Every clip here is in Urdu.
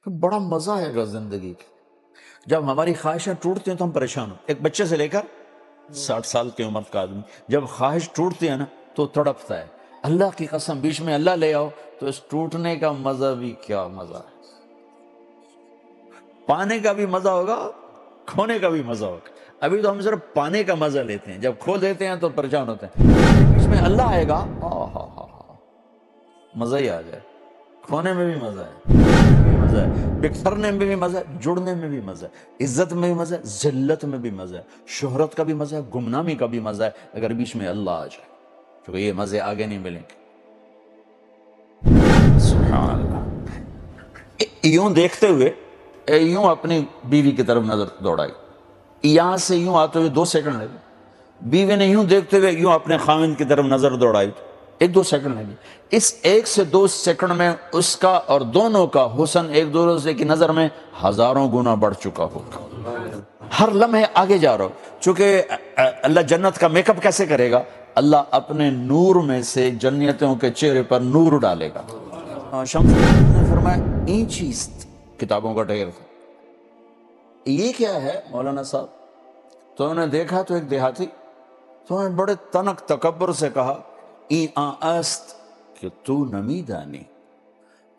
بڑا مزہ آئے گا زندگی کا جب ہماری خواہشیں ٹوٹتی ہیں تو ہم پریشان ہوں. ایک بچے سے لے کر 60 سال کی عمر کا آدمی جب خواہش ٹوٹتی ہے نا تو تڑپتا ہے. اللہ کی قسم بیچ میں اللہ لے آؤ تو اس ٹوٹنے کا مزہ بھی کیا مزہ ہے. پانے کا بھی مزہ ہوگا، کھونے کا بھی مزہ ہوگا. ابھی تو ہم صرف پانے کا مزہ لیتے ہیں، جب کھو دیتے ہیں تو پریشان ہوتے ہیں. بیچ میں اللہ آئے گا مزہ ہی آ جائے. کھونے میں بھی مزہ ہے، بکھرنے میں بھی مزہ ہے، جڑنے میں بھی مزہ ہے، عزت میں بھی مزہ ہے، ذلت میں بھی مزہ ہے، شہرت کا بھی مزہ ہے، گمنامی کا بھی مزہ ہے، اگر بیچ میں اللہ آ جائے. کیونکہ یہ مزے آگے نہیں ملیں گے. سبحان اللہ. یوں دیکھتے ہوئے یوں اپنی بیوی کی طرف نظر دوڑائی. یہاں سے یوں آتے ہوئے 2 سیکنڈ لگے. بیوی نے یوں دیکھتے ہوئے یوں اپنے خاوند کی طرف نظر دوڑائی. 1-2 سیکنڈ لگی. اس 1 سے 2 سیکنڈ میں اس کا اور دونوں کا حسن ایک دوسرے کی نظر میں ہزاروں گنا بڑھ چکا ہوگا. ہر لمحے آگے جا رہا ہو. چونکہ اللہ جنت کا میک اپ کیسے کرے گا؟ اللہ اپنے نور میں سے جنتوں کے چہرے پر نور ڈالے گا. شمس نے فرمایا چیز کتابوں کا ڈھیر تھا. یہ کیا ہے مولانا صاحب؟ تو انہوں نے دیکھا تو ایک دیہاتی تو انہوں نے بڑے تنک تکبر سے کہا است کہ تو نمی دانی.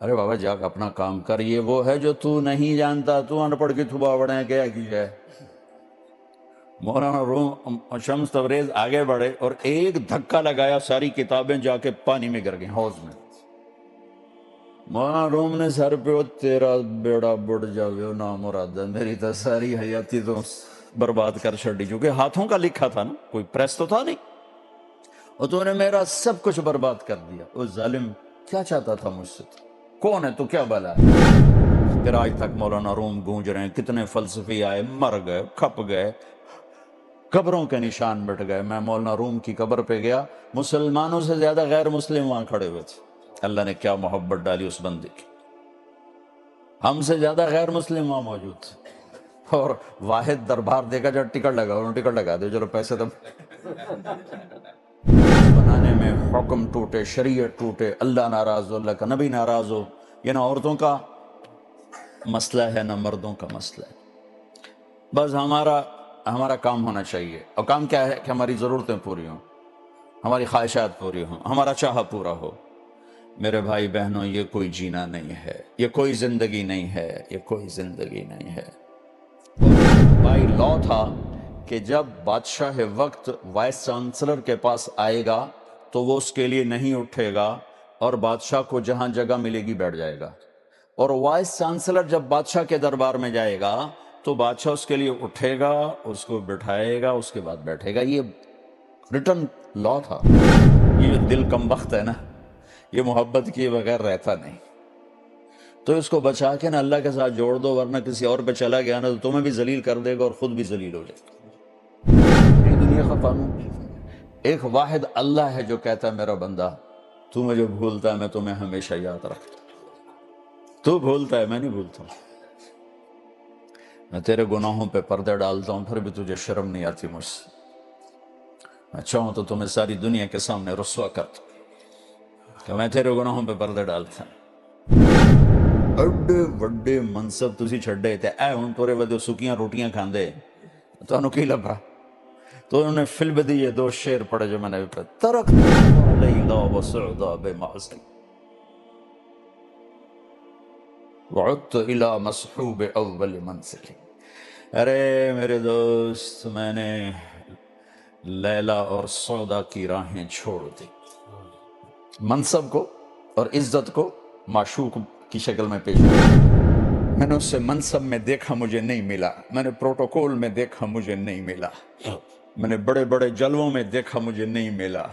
ارے بابا جا کے اپنا کام کر، یہ وہ ہے جو تو نہیں جانتا. تو ان پڑھ کے تھوبا بڑھے کیا کی جائے. مولانا روم شمس تبریز آگے بڑھے اور ایک دھکا لگایا، ساری کتابیں جا کے پانی میں گر گئیں، حوض میں. مولانا روم نے سر پہ تیرا بیڑا بڑھ جاوے نامراد، میری تو ساری حیاتی تو برباد کر چھڑی. چونکہ ہاتھوں کا لکھا تھا نا، کوئی پریس تو تھا نہیں، اور تو نے میرا سب کچھ برباد کر دیا. وہ ظالم کیا چاہتا تھا مجھ سے؟ کون ہے تو؟ کیا بلا ہے؟ پھر آج تک مولانا روم گونج رہے ہیں. کتنے فلسفی آئے، مر گئے، کھپ گئے، قبروں کے نشان مٹ گئے. میں مولانا روم کی قبر پہ گیا، مسلمانوں سے زیادہ غیر مسلم وہاں کھڑے ہوئے تھے. اللہ نے کیا محبت ڈالی اس بندے کی. ہم سے زیادہ غیر مسلم وہاں موجود تھے. اور واحد دربار دیکھا جو ٹکٹ لگا، انہوں نے ٹکٹ لگا دے، چلو پیسے تم بنانے میں حکم ٹوٹے، شریعت ٹوٹے، اللہ ناراض ہو، اللہ کا نبی ناراض ہو. یہ نہ عورتوں کا مسئلہ ہے نہ مردوں کا مسئلہ ہے. بس ہمارا کام ہونا چاہیے. اور کام کیا ہے؟ کہ ہماری ضرورتیں پوری ہوں، ہماری خواہشات پوری ہوں، ہمارا چاہا پورا ہو. میرے بھائی بہنوں، یہ کوئی جینا نہیں ہے، یہ کوئی زندگی نہیں ہے، یہ کوئی زندگی نہیں ہے. بائی لا تھا کہ جب بادشاہ وقت وائس چانسلر کے پاس آئے گا تو وہ اس کے لیے نہیں اٹھے گا، اور بادشاہ کو جہاں جگہ ملے گی بیٹھ جائے گا. اور وائس چانسلر جب بادشاہ کے دربار میں جائے گا تو بادشاہ اس کے لیے اٹھے گا، اس کو بٹھائے گا، اس کے بعد بیٹھے گا. یہ ریٹن لا تھا. یہ دل کم بخت ہے نا، یہ محبت کیے بغیر رہتا نہیں. تو اس کو بچا کے نا اللہ کے ساتھ جوڑ دو، ورنہ کسی اور پہ چلا گیا نا تو تمہیں بھی ذلیل کر دے گا اور خود بھی ذلیل ہو جائے گا. یہ دنیا کا قانون. ایک واحد اللہ ہے جو کہتا ہے میرا بندہ تو مجھے بھولتا ہے، میں تمہیں ہمیشہ یاد رکھتا. تو بھولتا ہے، میں نہیں بھولتا. میں تیرے گناہوں پہ پردے ڈالتا ہوں، پھر بھی تجھے شرم نہیں آتی مجھ سے. میں چاہوں تو تمہیں ساری دنیا کے سامنے رسوا کرتا کہ میں تیرے گناہوں پہ پردے ڈالتا. اڈے وڈے منصب تسی چھڑے تے اے ہن تورے ودے سکیاں روٹیاں کھاندے تو کی لبا. تو انہوں نے فلم دی یہ 2 شعر پڑھے جو میں نے پڑھا. ترکت لیلا وسعدا بمعصی وعدت الى مصحوب اول منزل. ارے میرے دوست، میں نے لیلا اور سودا کی راہیں چھوڑ دی. منصب کو اور عزت کو معشوق کی شکل میں پیش کیا. میں نے اسے منصب میں دیکھا، مجھے نہیں ملا. میں نے پروٹوکول میں دیکھا، مجھے نہیں ملا. میں نے بڑے بڑے جلووں میں دیکھا، مجھے نہیں ملا.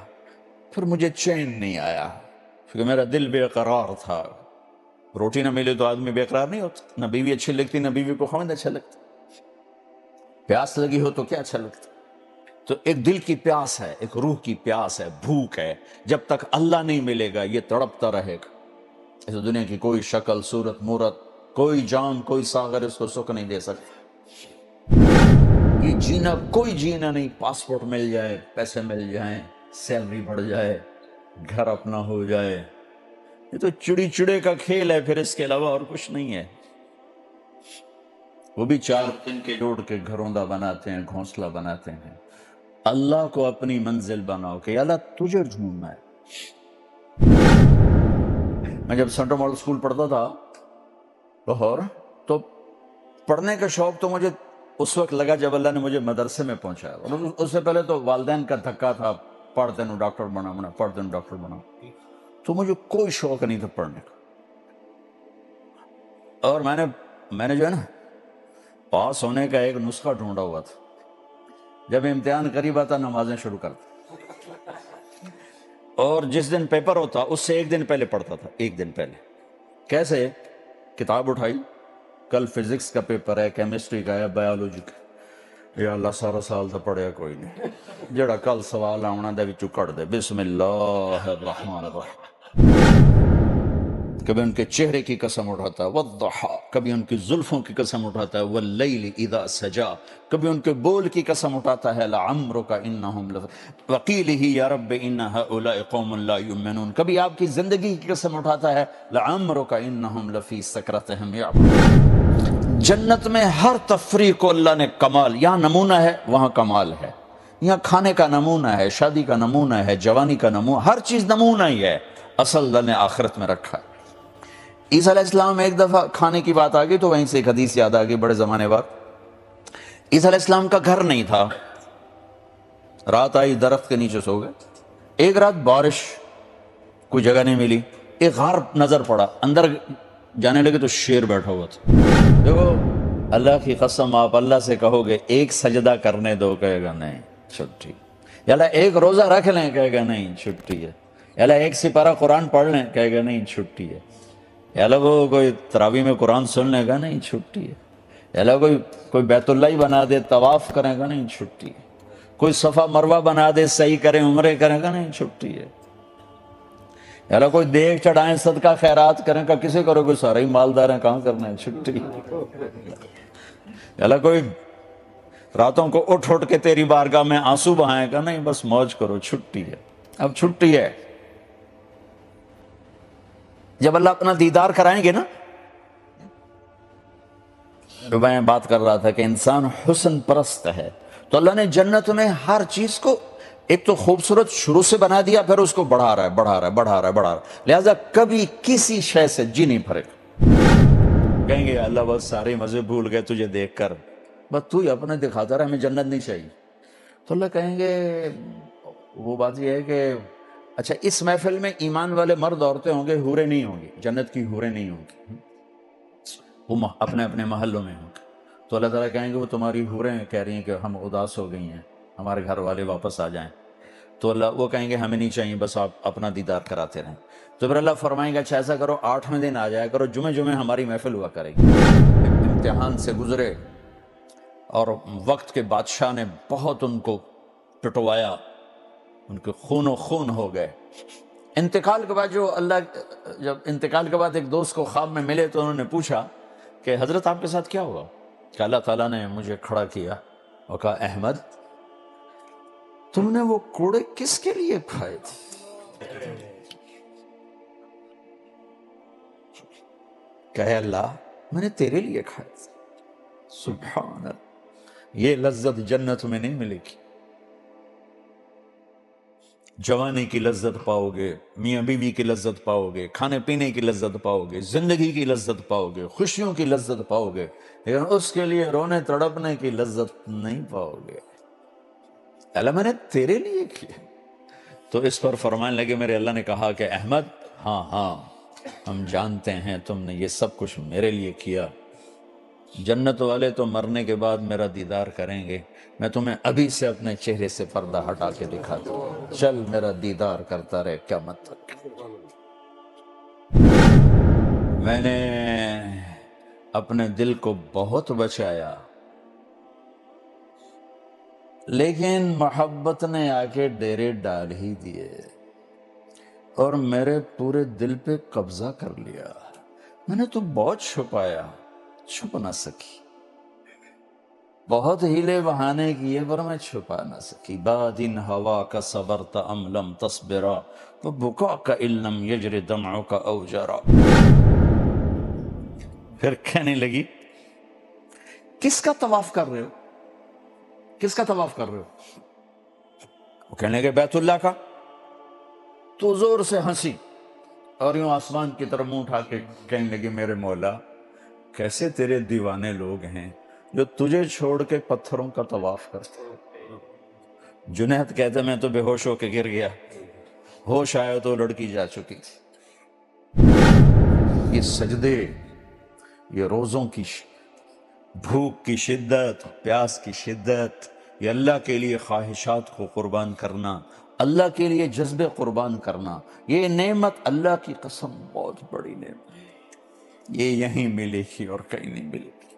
پھر مجھے چین نہیں آیا کیونکہ میرا دل بے قرار تھا. روٹی نہ ملے تو آدمی بے قرار نہیں ہوتا. نہ بیوی اچھی لگتی، نہ بیوی کو خاوند اچھا لگتا. پیاس لگی ہو تو کیا اچھا لگتا. تو ایک دل کی پیاس ہے، ایک روح کی پیاس ہے، بھوک ہے. جب تک اللہ نہیں ملے گا یہ تڑپتا رہے گا. اس دنیا کی کوئی شکل صورت مورت، کوئی جام، کوئی ساغر اس کو سکھ نہیں دے سکتا. یہ جینا کوئی جینا نہیں. پاسپورٹ مل جائے، پیسے مل جائیں، سیلری بڑھ جائے، گھر اپنا ہو جائے، یہ تو چڑی چڑے کا کھیل ہے. پھر اس کے علاوہ اور کچھ نہیں ہے. وہ بھی 4 دن کے جوڑ کے گھروں بناتے ہیں، گھونسلہ بناتے ہیں۔ اللہ کو اپنی منزل بناؤ کہ اللہ تجھے ڈھونڈنا ہے۔ میں جب سینٹرل ماڈل اسکول پڑھتا تھا لاہور، تو پڑھنے کا شوق تو مجھے اس وقت لگا جب اللہ نے مجھے مدرسے میں پہنچایا، اور اس سے پہلے تو والدین کا دھکا تھا، پڑھتے نو ڈاکٹر بنا، پڑھتے نو ڈاکٹر بنا، تو مجھے کوئی شوق نہیں تھا پڑھنے کا۔ اور میں نے جو ہے نا پاس ہونے کا ایک نسخہ ڈھونڈا ہوا تھا، جب امتحان قریب آتا نمازیں شروع کرتا، اور جس دن پیپر ہوتا اس سے ایک دن پہلے پڑھتا تھا، ایک دن پہلے۔ کیسے؟ کتاب اٹھائی، کل فزکس کا پیپر ہے، کیمسٹری کا ہے، بایولوجی کا، یا اللہ سارا سال تو پڑھیا کوئی نہیں، جڑا کل سوال آنا دے وچوں کٹ دے، بسم اللہ الرحمن الرحیم۔ کبھی ان کے چہرے کی قسم اٹھاتا ہے والضحی، کبھی ان کی زلفوں کی قسم اٹھاتا ہے واللیل اذا سجا، کبھی ان کے بول کی قسم اٹھاتا ہے لعمرک انہم وقیلہ یا رب ان ہؤلاء قوم لا یؤمنون، کبھی آپ کی زندگی کی قسم اٹھاتا ہے لعمرک انہم لفی سکرتہم یعمہون۔ جنت میں ہر تفریح کو اللہ نے کمال، یہاں نمونہ ہے وہاں کمال ہے، یہاں کھانے کا نمونہ ہے، شادی کا نمونہ ہے، جوانی کا نمونہ، ہر چیز نمونہ ہی ہے، اصل اللہ نے آخرت میں رکھا ہے۔ عیسیٰ علیہ السلام ایک دفعہ کھانے کی بات آ گئی تو وہیں سے ایک حدیث یاد آ گئی بڑے زمانے بعد۔ عیسیٰ علیہ السلام کا گھر نہیں تھا، رات آئی درخت کے نیچے سو گئے، ایک رات بارش، کوئی جگہ نہیں ملی، ایک غار نظر پڑا، اندر جانے لگے تو شیر بیٹھا ہوا تھا۔ دیکھو اللہ کی قسم آپ اللہ سے کہو گے ایک سجدہ کرنے دو، کہے گا نہیں چھٹی، یا اللہ ایک روزہ رکھ لیں، کہے گا نہیں چھٹی ہے، یا اللہ ایک سپارہ قرآن پڑھ لیں، کہے گا نہیں چھٹی ہے، یا اللہ وہ کوئی تراویح میں قرآن سن لے گا، نہیں چھٹی ہے، یا اللہ کوئی بیت اللہ ہی بنا دے طواف کرے گا، نہیں چھٹی ہے، کوئی صفا مروہ بنا دے صحیح کریں عمرے کرے گا، نہیں چھٹی ہے، یا اللہ کوئی دیگ چڑھائیں صدقہ خیرات کریں گا، کسے کرو کوئی سارے ہی مالدار ہیں کہاں کرنا ہے، چھٹی ہے، یا اللہ کوئی راتوں کو اٹھ کے تیری بارگاہ میں آنسو بہائیں گا، نہیں بس موج کرو، چھٹی ہے۔ اب چھٹی ہے، جب اللہ اپنا دیدار کرائیں گے نا، جو میں بات کر رہا تھا کہ انسان حسن پرست ہے، تو اللہ نے جنت میں ہر چیز کو ایک تو خوبصورت شروع سے بنا دیا، پھر اس کو بڑھا رہا ہے، لہٰذا کبھی کسی شے سے جی نہیں بھرے گا۔ کہیں گے اللہ بس سارے مزے بھول گئے تجھے دیکھ کر، بس تو ہی اپنے دکھاتا رہا ہمیں جنت نہیں چاہیے، تو اللہ کہیں گے وہ بات یہ ہے کہ اچھا اس محفل میں ایمان والے مرد عورتیں ہوں گے، حوریں نہیں ہوں گی، جنت کی حوریں نہیں ہوں گی، وہ اپنے اپنے محلوں میں ہوں گے، تو اللہ تعالیٰ کہیں گے وہ تمہاری حوریں کہہ رہی ہیں کہ ہم اداس ہو گئی ہیں، ہمارے گھر والے واپس آ جائیں، تو اللہ وہ کہیں گے ہمیں نہیں چاہیے، بس آپ اپنا دیدار کراتے رہیں، تو پھر اللہ فرمائیں گے اچھا ایسا کرو 8ویں دن آ جایا کرو، جمعے ہماری محفل ہوا کرے گی۔ امتحان سے گزرے اور وقت کے بادشاہ نے بہت ان کو پٹوایا، ان کے خون و خون ہو گئے۔ انتقال کے بعد جب انتقال کے بعد ایک دوست کو خواب میں ملے تو انہوں نے پوچھا کہ حضرت آپ کے ساتھ کیا ہوا؟ کہ اللہ تعالیٰ نے مجھے کھڑا کیا اور کہا احمد تم نے وہ کوڑے کس کے لیے کھائے تھے؟ کہے اللہ میں نے تیرے لیے کھائے تھے۔ سبحان اللہ، یہ لذت جنت میں نہیں ملے گی۔ جوانی کی لذت پاؤ گے، میاں بیوی کی لذت پاؤ گے، کھانے پینے کی لذت پاؤ گے، زندگی کی لذت پاؤ گے، خوشیوں کی لذت پاؤ گے، لیکن اس کے لیے رونے تڑپنے کی لذت نہیں پاؤ گے۔ اللہ میں نے تیرے لیے کیا، تو اس پر فرمانے لگے میرے اللہ نے کہا کہ احمد ہاں ہم جانتے ہیں تم نے یہ سب کچھ میرے لیے کیا، جنت والے تو مرنے کے بعد میرا دیدار کریں گے، میں تمہیں ابھی سے اپنے چہرے سے پردہ ہٹا کے دکھاتا ہوں، چل میرا دیدار کرتا رہے قیامت تک۔ میں نے اپنے دل کو بہت بچایا، لیکن محبت نے آ کے ڈیرے ڈال ہی دیے اور میرے پورے دل پہ قبضہ کر لیا۔ میں نے تو بہت چھپایا، چھپ نہ سکی، بہت ہیلے بہانے کیے پر میں چھپا نہ سکی۔ بعد ان ہوا کا صبرت ام لم تصبرا وبکا کا علم یجر دمعوں کا اوجرا۔ پھر کہنے لگی کس کا طواف کر رہے ہو؟ کس کا طواف کر رہے ہو؟ وہ کہنے لگے بیت اللہ کا. تو زور سے ہنسی اور یوں آسمان کی طرف منہ اٹھا کے کہنے لگی میرے مولا کیسے تیرے دیوانے لوگ ہیں جو تجھے چھوڑ کے پتھروں کا طواف کرتے. جنید کہتے میں تو بے ہوش ہو کے گر گیا، ہوش آیا تو لڑکی جا چکی تھی. یہ سجدے، یہ روزوں کی بھوک کی شدت، پیاس کی شدت، یہ اللہ کے لیے خواہشات کو قربان کرنا، اللہ کے لیے جذبے قربان کرنا، یہ نعمت اللہ کی قسم بہت بڑی نعمت ہے. یہ یہیں ملے گی اور کہیں نہیں ملے گی.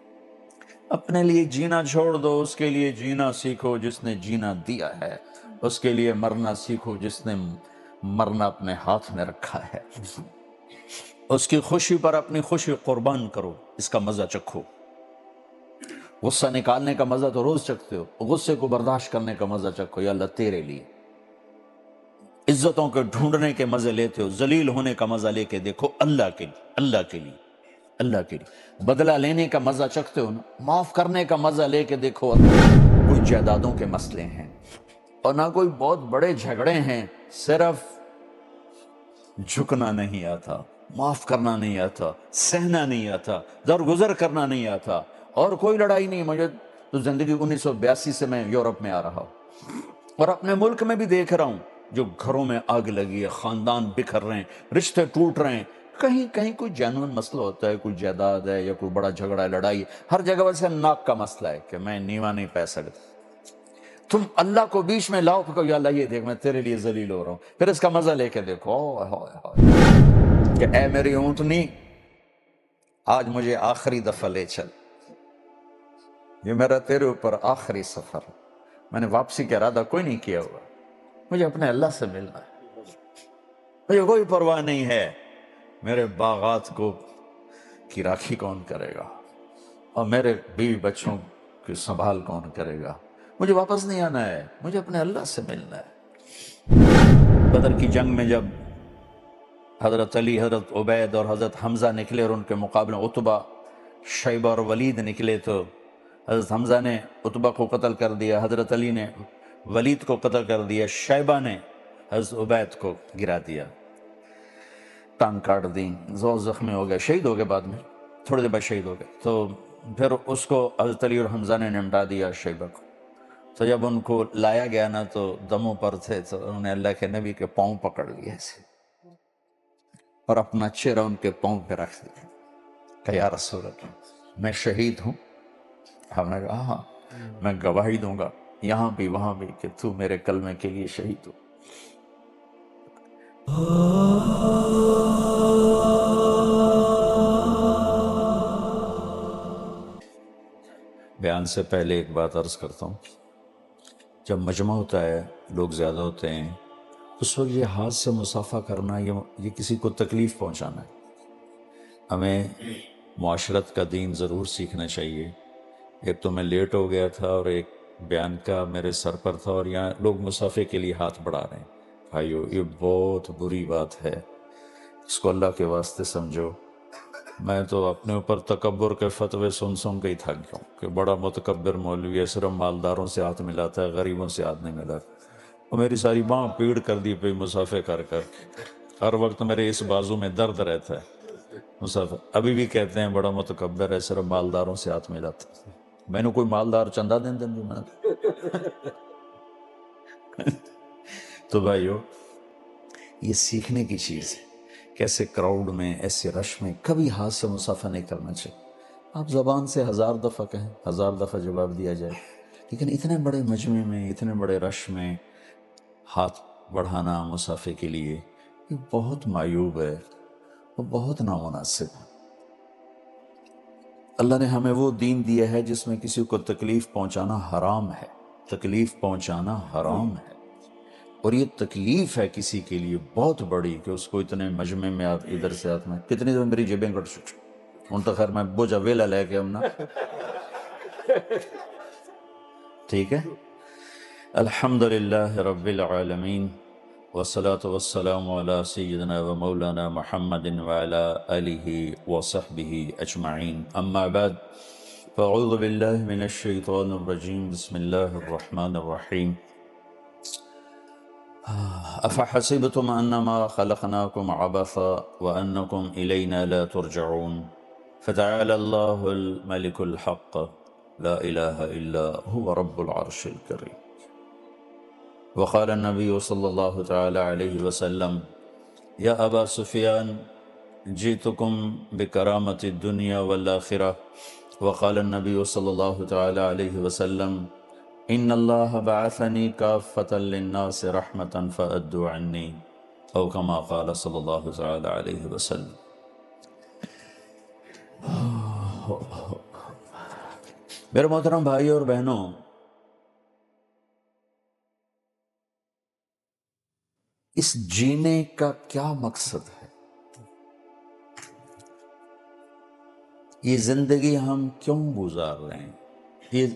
اپنے لیے جینا چھوڑ دو، اس کے لیے جینا سیکھو جس نے جینا دیا ہے. اس کے لیے مرنا سیکھو جس نے مرنا اپنے ہاتھ میں رکھا ہے. اس کی خوشی پر اپنی خوشی قربان کرو، اس کا مزہ چکھو. غصہ نکالنے کا مزہ تو روز چکھتے ہو، غصے کو برداشت کرنے کا مزہ چکھو. یا اللہ تیرے لیے. عزتوں کے ڈھونڈنے کے مزے لیتے ہو، ذلیل ہونے کا مزہ لے کے دیکھو اللہ کے لیے، اللہ کے لیے، اللہ کے لیے. بدلہ لینے کا مزہ چکھتے ہو نا، معاف کرنے کا مزہ لے کے دیکھو. کوئی جائیدادوں کے مسئلے ہیں اور نہ کوئی بہت بڑے جھگڑے ہیں، صرف جھکنا نہیں آتا، معاف کرنا نہیں آتا، سہنا نہیں آتا، درگزر کرنا نہیں آتا. اور کوئی لڑائی نہیں. مجھے تو زندگی 1982 سے میں یورپ میں آ رہا ہوں اور اپنے ملک میں بھی دیکھ رہا ہوں جو گھروں میں آگ لگی ہے، خاندان بکھر رہے ہیں، رشتے ٹوٹ رہے ہیں. کہیں کہیں کوئی جینوئن مسئلہ ہوتا ہے، کوئی جائیداد ہے یا کوئی بڑا جھگڑا ہے، لڑائی. ہر جگہ ویسے ناک کا مسئلہ ہے کہ میں نیوا نہیں پہ سکتا. تم اللہ کو بیچ میں لاؤ کہ یا اللہ یہ دیکھ میں تیرے لیے ذلیل ہو رہا ہوں، پھر اس کا مزہ لے کے دیکھو کہ اے میری اونٹنی آج مجھے آخری دفعہ لے چل، یہ میرا تیرے اوپر آخری سفر. میں نے واپسی کا ارادہ کوئی نہیں کیا ہوا، مجھے اپنے اللہ سے ملنا ہے. مجھے کوئی پرواہ نہیں ہے میرے باغات کو کی راکھی کون کرے گا اور میرے بیوی بچوں کی سنبھال کون کرے گا. مجھے واپس نہیں آنا ہے، مجھے اپنے اللہ سے ملنا ہے. بدر کی جنگ میں جب حضرت علی، حضرت عبید اور حضرت حمزہ نکلے اور ان کے مقابلے عتبہ، شیبہ اور ولید نکلے، تو حضرت حمزہ نے عتبہ کو قتل کر دیا، حضرت علی نے ولید کو قتل کر دیا، شیبہ نے حضرت عبید کو گرا دیا، ٹانگ کاٹ دی، زور زخمی ہو گئے، شہید ہو گئے. بعد میں تھوڑے دیر بعد شہید ہو گئے. تو پھر اس کو حضرت علی اور حمزہ نے نمٹا دیا شیبہ کو. تو جب ان کو لایا گیا نا تو دموں پر تھے، تو انہوں نے اللہ کے نبی کے پاؤں پکڑ لیے ایسے اور اپنا چہرہ ان کے پاؤں پہ رکھ دیا کہ یا رسول اللہ میں شہید ہوں. ہم نے کہا ہاں میں گواہی دوں گا یہاں بھی وہاں بھی کہ تو میرے کلمے کے لیے شہید ہو. بیان سے پہلے ایک بات عرض کرتا ہوں. جب مجمع ہوتا ہے، لوگ زیادہ ہوتے ہیں، اس وقت یہ ہاتھ سے مصافحہ کرنا، یہ کسی کو تکلیف پہنچانا ہے. ہمیں معاشرت کا دین ضرور سیکھنا چاہیے. ایک تو میں لیٹ ہو گیا تھا اور ایک بیان کا میرے سر پر تھا اور یہاں لوگ مصافحے کے لیے ہاتھ بڑھا رہے ہیں. بھائیو یہ بہت بری بات ہے، اس کو اللہ کے واسطے سمجھو. میں تو اپنے اوپر تکبر کے فتوے سن کے ہی تھک گیا ہوں کہ بڑا متکبر مولوی ہے، صرف مالداروں سے ہاتھ ملاتا ہے، غریبوں سے ہاتھ نہیں ملاتا. اور میری ساری باں پیڑ کر دی پہ مصافحے کر کر. ہر وقت میرے اس بازو میں درد رہتا ہے مصافحہ. ابھی بھی کہتے ہیں بڑا متکبر ہے، صرف مالداروں سے ہاتھ ملاتا ہے. میں نے کوئی مالدار چندہ دیں دیں جو میں تو بھائیو یہ سیکھنے کی چیز ہے. کیسے کراؤڈ میں، ایسے رش میں کبھی ہاتھ سے مصافحہ نہیں کرنا چاہیے. آپ زبان سے 1000 دفعہ کہیں، 1000 دفعہ جواب دیا جائے، لیکن اتنے بڑے مجمع میں، اتنے بڑے رش میں ہاتھ بڑھانا مصافحے کے لیے یہ بہت معیوب ہے، وہ بہت نامناسب ہے. اللہ نے ہمیں وہ دین دیا ہے جس میں کسی کو تکلیف پہنچانا حرام ہے. تکلیف پہنچانا حرام ہے، اور یہ تکلیف ہے کسی کے لیے بہت بڑی کہ اس کو اتنے مجمع میں آپ ادھر سے ہاتھ میں. کتنی دن میری جیبیں کٹ چکی ان تو خیر میں بوجھا ویلا لے کے ہم نا ٹھیک ہے. الحمدللہ رب العالمین والصلاة والسلام علی سیدنا و مولانا محمد وعلی آلہ وصحبہ اجمعین. اما بعد فاعوذ باللہ من الشیطان الرجیم بسم اللہ الرحمن الرحیم افحسبتم انما خلقناکم عبثا وانکم الینا لا ترجعون فتعالى اللہ الملک الحق لا الہ الا هو رب العرش الکریم وقال النبی صلی اللہ تعالی علیہ وسلم یا ابا سفیان جئتکم بکرامت الدنیا والآخرہ وقال النبی صلی اللہ تعالی علیہ وسلم ان اللہ بعثنی کافۃ للناس رحمتا فأدوا عنی او کما قال صلی اللہ تعالی علیہ وسلم۔ میرے محترم بھائی اور بہنوں، اس جینے کا کیا مقصد ہے؟ یہ زندگی ہم کیوں گزار رہے ہیں؟ یہ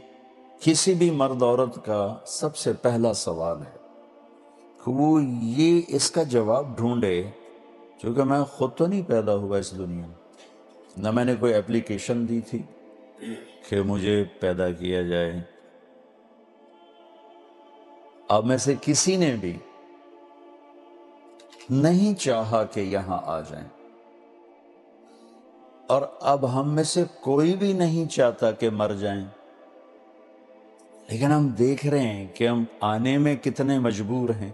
کسی بھی مرد عورت کا سب سے پہلا سوال ہے کہ وہ یہ اس کا جواب ڈھونڈے، چونکہ میں خود تو نہیں پیدا ہوا اس دنیا میں، نہ میں نے کوئی اپلیکیشن دی تھی کہ مجھے پیدا کیا جائے۔ آپ میں سے کسی نے بھی نہیں چاہا کہ یہاں آ جائیں، اور اب ہم میں سے کوئی بھی نہیں چاہتا کہ مر جائیں، لیکن ہم دیکھ رہے ہیں کہ ہم آنے میں کتنے مجبور ہیں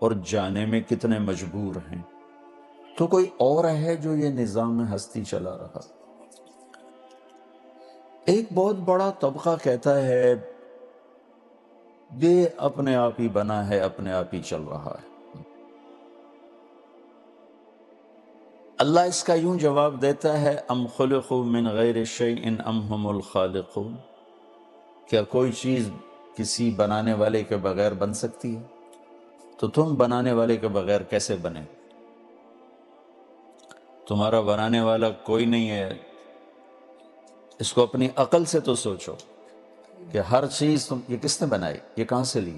اور جانے میں کتنے مجبور ہیں۔ تو کوئی اور ہے جو یہ نظام ہستی چلا رہا۔ ایک بہت بڑا طبقہ کہتا ہے یہ اپنے آپ ہی بنا ہے، اپنے آپ ہی چل رہا ہے۔ اللہ اس کا یوں جواب دیتا ہے ام خلقوا من غیر شیء ام هم الخالقون، کیا کوئی چیز کسی بنانے والے کے بغیر بن سکتی ہے؟ تو تم بنانے والے کے بغیر کیسے بنے؟ تمہارا بنانے والا کوئی نہیں ہے۔ اس کو اپنی عقل سے تو سوچو کہ ہر چیز یہ کس نے بنائی، یہ کہاں سے لی،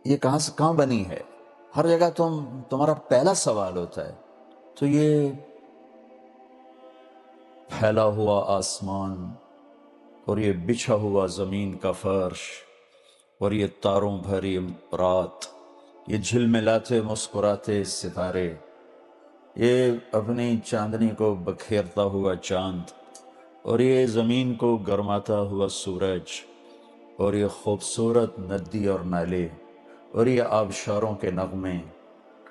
یہ کہاں بنی ہے؟ ہر جگہ تمہارا پہلا سوال ہوتا ہے۔ تو یہ پھیلا ہوا آسمان اور یہ بچھا ہوا زمین کا فرش اور یہ تاروں بھری رات، یہ جھلملاتے مسکراتے ستارے، یہ اپنی چاندنی کو بکھیرتا ہوا چاند، اور یہ زمین کو گرماتا ہوا سورج، اور یہ خوبصورت ندی اور نالے، اور یہ آبشاروں کے نغمے،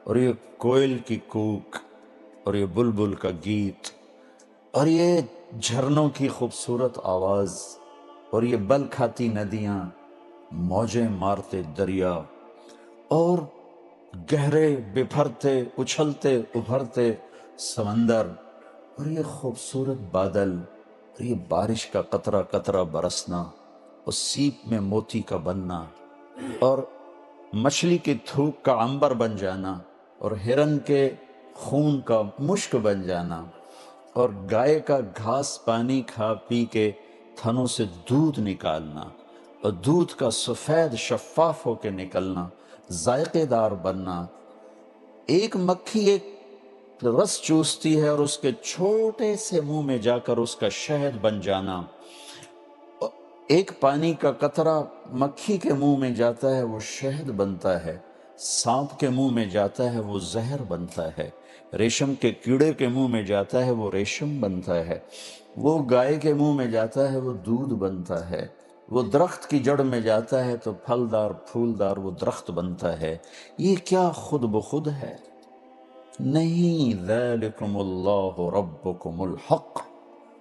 اور یہ کوئل کی کوک، اور یہ بلبل کا گیت، اور یہ جھرنوں کی خوبصورت آواز، اور یہ بل کھاتی ندیاں، موجیں مارتے دریا، اور گہرے بپھرتے اچھلتے ابھرتے سمندر، اور یہ خوبصورت بادل، اور یہ بارش کا قطرہ قطرہ برسنا، اور سیپ میں موتی کا بننا، اور مچھلی کی تھوک کا عنبر بن جانا، اور ہرن کے خون کا مشک بن جانا، اور گائے کا گھاس پانی کھا پی کے تھنوں سے دودھ نکالنا، اور دودھ کا سفید شفاف ہو کے نکلنا، ذائقے دار بننا۔ ایک مکھی ایک رس چوستی ہے اور اس کے چھوٹے سے منہ میں جا کر اس کا شہد بن جانا، ایک پانی کا قطرہ مکھی کے منہ میں جاتا ہے وہ شہد بنتا ہے، سانپ کے منہ میں جاتا ہے وہ زہر بنتا ہے، ریشم کے کیڑے کے منہ میں جاتا ہے وہ ریشم بنتا ہے، وہ گائے کے منہ میں جاتا ہے وہ دودھ بنتا ہے، وہ درخت کی جڑ میں جاتا ہے تو پھلدار پھولدار وہ درخت بنتا ہے۔ یہ کیا خود بخود ہے؟ نہیں، ذالکم اللہ ربکم الحق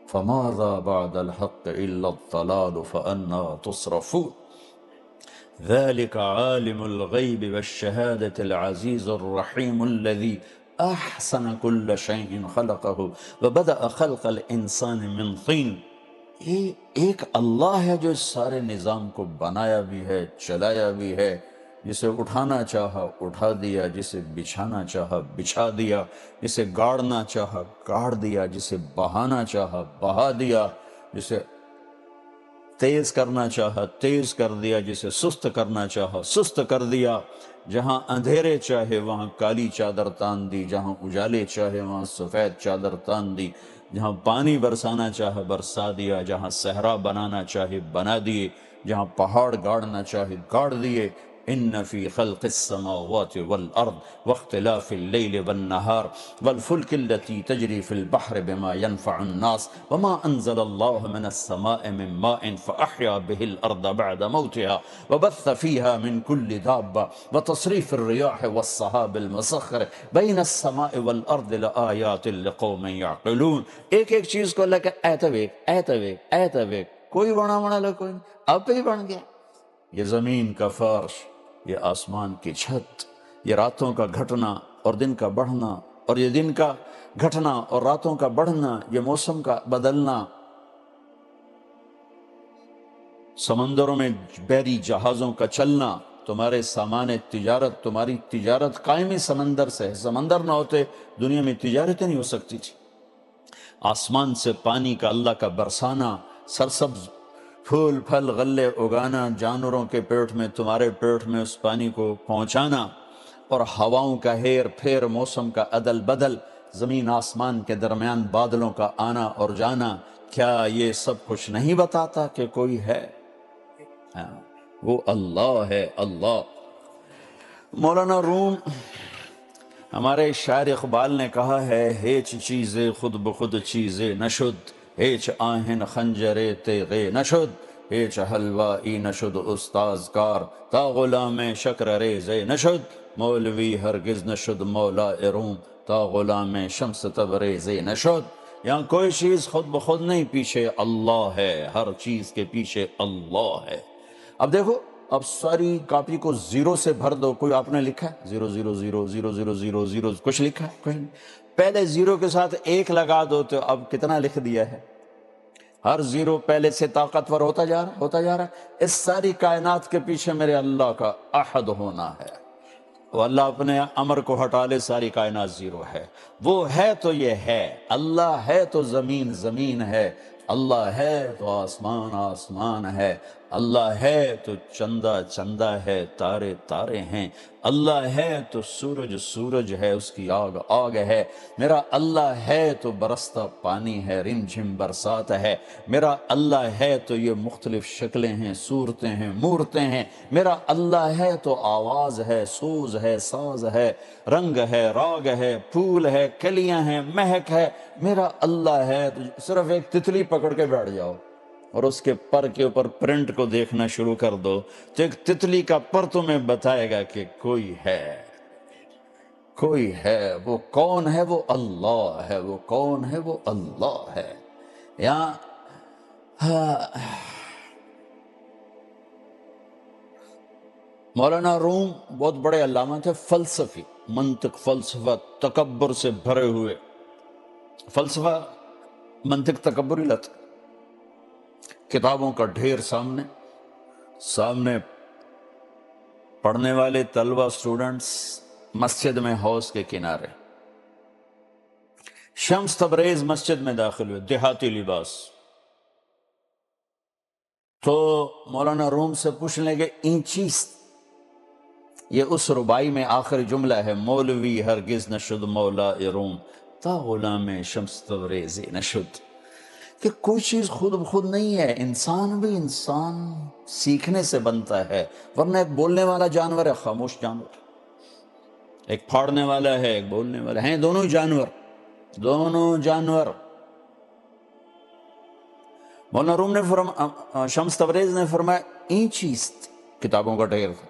فماذا بعد الحق الا الضلال فانا تصرفون ذلك عالم الغیب والشہادة العزیز الرحیم الذي احسن كل شيء خلقه وبدأ خلق الانسان من طین۔ یہ ایک اللہ ہے جو اس سارے نظام کو بنایا بھی ہے، چلایا بھی ہے، جسے اٹھانا چاہا اٹھا دیا، جسے بچھانا چاہا بچھا دیا، جسے گاڑنا چاہا گاڑ دیا، جسے بہانا چاہا بہا دیا، جسے تیز کرنا چاہا تیز کر دیا، جسے سست کرنا چاہا سست کر دیا، جہاں اندھیرے چاہے وہاں کالی چادر تان دی، جہاں اجالے چاہے وہاں سفید چادر تان دی، جہاں پانی برسانا چاہے برسا دیا، جہاں صحرا بنانا چاہے بنا دیے، جہاں پہاڑ گاڑنا چاہے گاڑ دیے۔ ان فی خلق السماوات والارض واختلاف اللیل والنہار والفلک التي تجری فی البحر بما ينفع الناس وما انزل اللہ من السماء من ماء فاحیا به الارض بعد موتها وبث فيها من كل دابة وتصريف الرياح والسحاب المسخر بين السماء والارض لآیات لقوم يعقلون۔ ایک ایک چیز کو اللہ کا ایتویک کوئی بنا لے، کوئی اب ہی بن گیا۔ یہ زمین کا فرش، یہ آسمان کی چھت، یہ راتوں کا گھٹنا اور دن کا بڑھنا، اور یہ دن کا گھٹنا اور راتوں کا بڑھنا، یہ موسم کا بدلنا، سمندروں میں بحری جہازوں کا چلنا، تمہارے سامان تجارت، تمہاری تجارت قائمی سمندر سے ہے۔ سمندر نہ ہوتے دنیا میں تجارت نہیں ہو سکتی تھی۔ آسمان سے پانی کا اللہ کا برسانا، سرسبز پھول پھل غلے اگانا، جانوروں کے پیٹ میں تمہارے پیٹ میں اس پانی کو پہنچانا، اور ہواؤں کا ہیر پھیر، موسم کا عدل بدل، زمین آسمان کے درمیان بادلوں کا آنا اور جانا، کیا یہ سب کچھ نہیں بتاتا کہ کوئی ہے؟ ہاں، وہ اللہ ہے، اللہ۔ مولانا روم ہمارے شاعر اقبال نے کہا ہے، ہیچ چیزیں خود بخود چیزیں نشد، ہیچ آہن خنجر تیغے نشد، ہیچ حلوائی نشد استاذ کار، تا غلام شکر ریزے نشد، مولوی ہرگز نشد مولا روم، تا غلام شمس تبریزے نشد۔ یہاں کوئی چیز خود بخود نہیں، پیچھے اللہ ہے، ہر چیز کے پیچھے اللہ ہے۔ اب دیکھو، اب ساری کاپی کو زیرو سے بھر دو۔ کوئی آپ نے لکھا ہے 0 کچھ لکھا ہے؟ کوئی نہیں۔ پہلے زیرو کے ساتھ ایک لگا دو تو اب کتنا لکھ دیا ہے؟ ہر زیرو پہلے سے طاقتور ہوتا جا رہا ہے۔ اس ساری کائنات کے پیچھے میرے اللہ کا احد ہونا ہے۔ وہ اللہ اپنے امر کو ہٹا لے، ساری کائنات زیرو ہے۔ وہ ہے تو یہ ہے، اللہ ہے تو زمین زمین ہے، اللہ ہے تو آسمان آسمان ہے، اللہ ہے تو چندہ چندہ ہے، تارے تارے ہیں، اللہ ہے تو سورج سورج ہے، اس کی آگ آگ ہے، میرا اللہ ہے تو برستا پانی ہے، رم جھم برسات ہے، میرا اللہ ہے تو یہ مختلف شکلیں ہیں، صورتیں ہیں، مورتیں ہیں، میرا اللہ ہے تو آواز ہے، سوز ہے، ساز ہے، رنگ ہے، راگ ہے، پھول ہے، کلیاں ہیں، مہک ہے، میرا اللہ ہے تو صرف ایک تتلی پکڑ کے بیٹھ جاؤ اور اس کے پر کے اوپر پرنٹ کو دیکھنا شروع کر دو تو ایک تتلی کا پر تمہیں بتائے گا کہ کوئی ہے، کوئی ہے۔ وہ کون ہے؟ وہ اللہ ہے۔ وہ کون ہے؟ وہ اللہ ہے۔ یہاں مولانا روم بہت بڑے علامہ تھے، فلسفی، منطق، فلسفہ، تکبر سے بھرے ہوئے۔ فلسفہ، منطق، تکبر ہی لت، کتابوں کا ڈھیر سامنے پڑھنے والے طلبہ اسٹوڈنٹس، مسجد میں حوض کے کنارے۔ شمس تبریز مسجد میں داخل ہوئے، دیہاتی لباس، تو مولانا روم سے پوچھنے لگے اینچیست، یہ اس ربائی میں آخری جملہ ہے، مولوی ہرگز نشد مولا روم، تا غلام شمس تبریز نشد، کہ کوئی چیز خود بخود نہیں ہے۔ انسان بھی انسان سیکھنے سے بنتا ہے، ورنہ ایک بولنے والا جانور ہے، خاموش جانور، ایک پھاڑنے والا ہے، ایک بولنے والا ہے، دونوں جانور، دونوں جانور۔ مولانا روم نے شمس تبریز نے فرمایا این چیز، کتابوں کا ڈھیر تھا،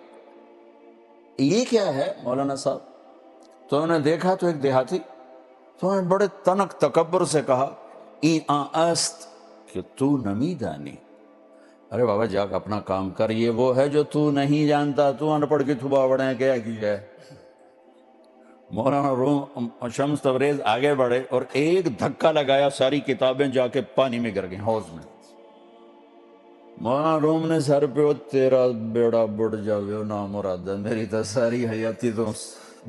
یہ کیا ہے مولانا صاحب؟ تو انہوں نے دیکھا تو ایک دیہاتی، تو انہوں نے بڑے تنک تکبر سے کہا ای است، کہ تو نمی دانی۔ ارے بابا جا کے اپنا کام کر، یہ وہ ہے جو تو نہیں جانتا، تو ان پڑھ کے تھبا بڑے کیا کی ہے۔ مولانا روم شمس تبریز آگے بڑھے اور ایک دھکا لگایا، ساری کتابیں جا کے پانی میں گر گئیں، حوض میں۔ مولانا روم نے سر پہ، تیرا بیڑا بڑ جاوے نامراد، میری تو ساری حیاتی تو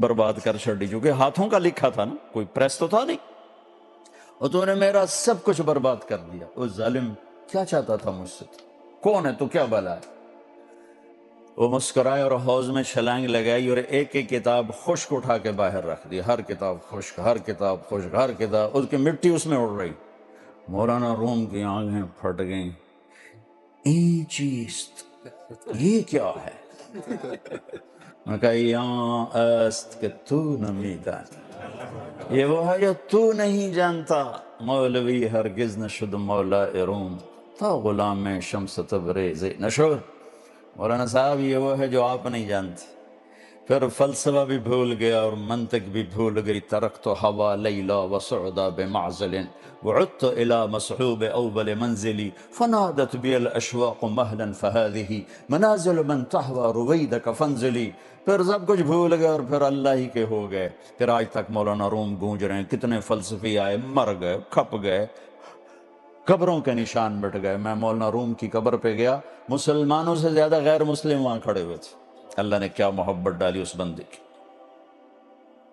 برباد کر چھڑی، چونکہ ہاتھوں کا لکھا تھا نا، کوئی پریس تو تھا نہیں، اور تو نے میرا سب کچھ برباد کر دیا۔ وہ ظالم کیا چاہتا تھا مجھ سے؟ کون ہے تو؟ کیا بلا ہے؟ وہ مسکرائے اور حوض میں چھلانگ لگائی اور ایک ایک کتاب خشک اٹھا کے باہر رکھ دی. ہر کتاب خشک، ہر کتاب خشک، ہر کتاب، اس کی مٹی اس میں اڑ رہی. مولانا روم کی آنکھیں پھٹ گئیں. این چیز یہ کیا ہے؟ میں کہا یہاں است کہ تو نہ میدان، یہ وہ ہے جو تو نہیں جانتا. مولوی ہرگز نشد مولا روم تا غلام شمس تبریز نشور. مولانا صاحب یہ وہ ہے جو آپ نہیں جانتے. پھر فلسفہ بھی بھول گیا اور منطق بھی بھول گئی. ترکت ہوا لیلا وسعدا بمعزل وعدت الى مصحوب اول منزلی فنادت بی الاشواق مہلا فهذه منازل من تحوى رویدک فانزلی. پھر سب کچھ بھول گئے اور پھر اللہ ہی کے ہو گئے. پھر آج تک مولانا روم گونج رہے ہیں. کتنے فلسفی آئے، مر گئے، کھپ گئے، قبروں کے نشان مٹ گئے. میں مولانا روم کی قبر پہ گیا، مسلمانوں سے زیادہ غیر مسلم وہاں کھڑے ہوئے تھے. اللہ نے کیا محبت ڈالی اس بندے کی.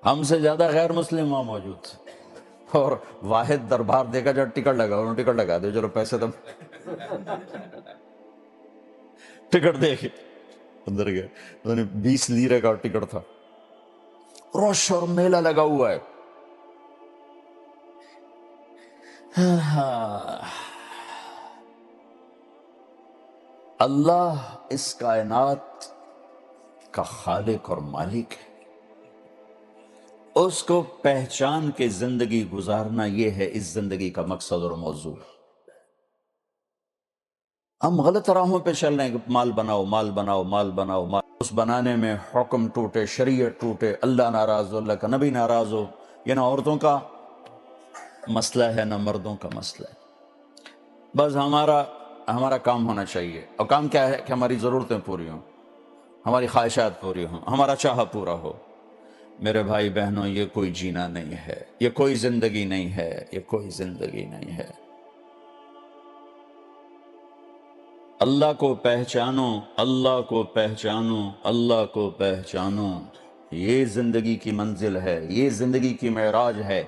ہم سے زیادہ غیر مسلم وہاں موجود تھے. اور واحد دربار دیکھا جو ٹکٹ لگا، انہوں نے ٹکٹ لگا دے، چلو پیسے تم ٹکٹ دے کے اندر گئے. انہوں نے 20 لیرے کا ٹکٹ تھا. روش اور میلہ لگا ہوا ہے. اللہ اس کائنات کا خالق اور مالک ہے. اس کو پہچان کے زندگی گزارنا، یہ ہے اس زندگی کا مقصد اور موضوع. ہم غلط راہوں پہ چل رہے ہیں کہ مال بناؤ، مال بناؤ، مال بناؤ، مال. اس بنانے میں حکم ٹوٹے، شریعت ٹوٹے، اللہ ناراض ہو، اللہ کا نبی ناراض ہو. یہ نہ عورتوں کا مسئلہ ہے نہ مردوں کا مسئلہ ہے. بس ہمارا کام ہونا چاہیے. اور کام کیا ہے؟ کہ ہماری ضرورتیں پوری ہوں، ہماری خواہشات پوری ہوں، ہمارا چاہا پورا ہو. میرے بھائی بہنوں، یہ کوئی جینا نہیں ہے، یہ کوئی زندگی نہیں ہے، یہ کوئی زندگی نہیں ہے. اللہ کو پہچانو، اللہ کو پہچانو، اللہ کو پہچانو. یہ زندگی کی منزل ہے، یہ زندگی کی معراج ہے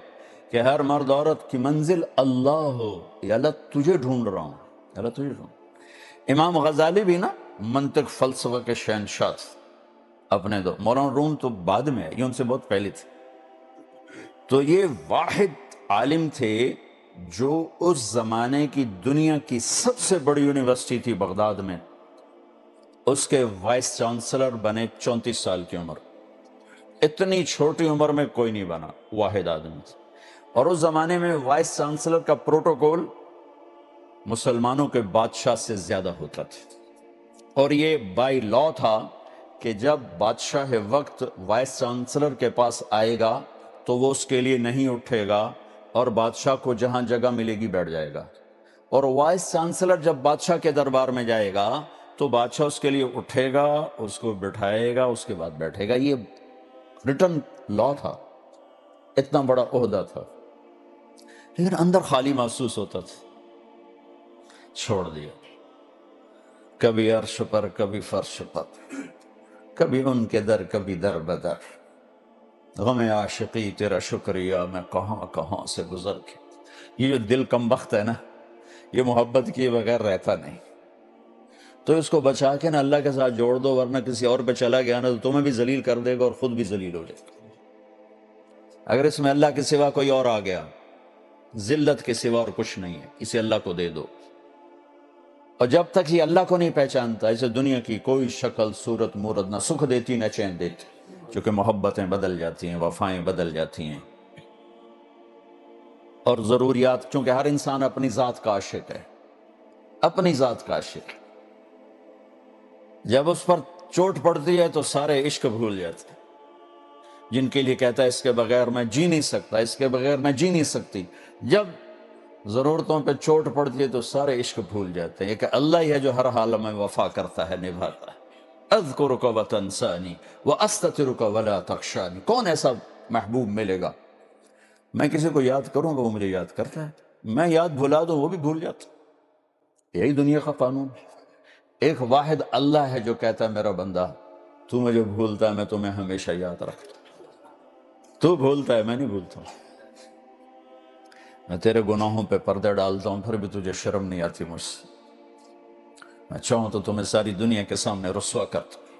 کہ ہر مرد عورت کی منزل اللہ ہو. یا اللہ تجھے ڈھونڈ رہا ہوں، اللہ تجھے ڈھونڈ. امام غزالی بھی نا منطق فلسفہ کے شہنشاہ تھے اپنے دور. مولانا روم تو بعد میں ہے، یہ ان سے بہت پہلے تھے. تو یہ واحد عالم تھے جو اس زمانے کی دنیا کی سب سے بڑی یونیورسٹی تھی بغداد میں، اس کے وائس چانسلر بنے 34 سال کی عمر. اتنی چھوٹی عمر میں کوئی نہیں بنا، واحد آدمی تھا. اور اس زمانے میں وائس چانسلر کا پروٹوکول مسلمانوں کے بادشاہ سے زیادہ ہوتا تھا. اور یہ بائی لا تھا کہ جب بادشاہ وقت وائس چانسلر کے پاس آئے گا تو وہ اس کے لیے نہیں اٹھے گا اور بادشاہ کو جہاں جگہ ملے گی بیٹھ جائے گا. اور وائس چانسلر جب بادشاہ کے دربار میں جائے گا تو بادشاہ اس کے لیے اٹھے گا، اس کو بٹھائے گا، اس کے بعد بیٹھے گا. یہ ریٹن لا تھا، اتنا بڑا عہدہ تھا. لیکن اندر خالی محسوس ہوتا تھا. چھوڑ دیا. کبھی عرش پر، کبھی فرش پر، کبھی ان کے در، کبھی در بدر. غم عاشقی تیرا شکریہ میں کہاں کہاں سے گزر کے. یہ جو دل کم بخت ہے نا، یہ محبت کیے بغیر رہتا نہیں. تو اس کو بچا کے نا اللہ کے ساتھ جوڑ دو، ورنہ کسی اور پہ چلا گیا نا تو تمہیں بھی ذلیل کر دے گا اور خود بھی ذلیل ہو جائے گا. اگر اس میں اللہ کے سوا کوئی اور آ گیا، ذلت کے سوا اور کچھ نہیں ہے، اسے اللہ کو دے دو. اور جب تک یہ اللہ کو نہیں پہچانتا، اسے دنیا کی کوئی شکل صورت مورت نہ سکھ دیتی نہ چین دیتی. چونکہ محبتیں بدل جاتی ہیں، وفائیں بدل جاتی ہیں، اور ضروریات. چونکہ ہر انسان اپنی ذات کا عاشق ہے، اپنی ذات کا عاشق. جب اس پر چوٹ پڑتی ہے تو سارے عشق بھول جاتے ہیں. جن کے لیے کہتا ہے اس کے بغیر میں جی نہیں سکتا، اس کے بغیر میں جی نہیں سکتی، جب ضرورتوں پہ چوٹ پڑتی ہے تو سارے عشق بھول جاتے ہیں کہ اللہ ہی ہے جو ہر حال میں وفا کرتا ہے، نبھاتا ہے. اذکرک وتنسانی واستترک ولا تخشانی. کون ایسا محبوب ملے گا؟ میں کسی کو یاد کروں گا وہ مجھے یاد کرتا ہے، میں یاد بھلا دوں وہ بھی بھول جاتا. یہی دنیا کا قانون. ایک واحد اللہ ہے جو کہتا ہے میرا بندہ تو مجھے بھولتا ہے، میں تمہیں ہمیشہ یاد رکھتا ہوں. تو بھولتا ہے، میں نہیں بھولتا ہوں. میں تیرے گناہوں پہ پردے ڈالتا ہوں پھر بھی تجھے شرم نہیں آتی مجھ سے. میں چاہوں تو تمہیں ساری دنیا کے سامنے رسوا کرتا ہوں.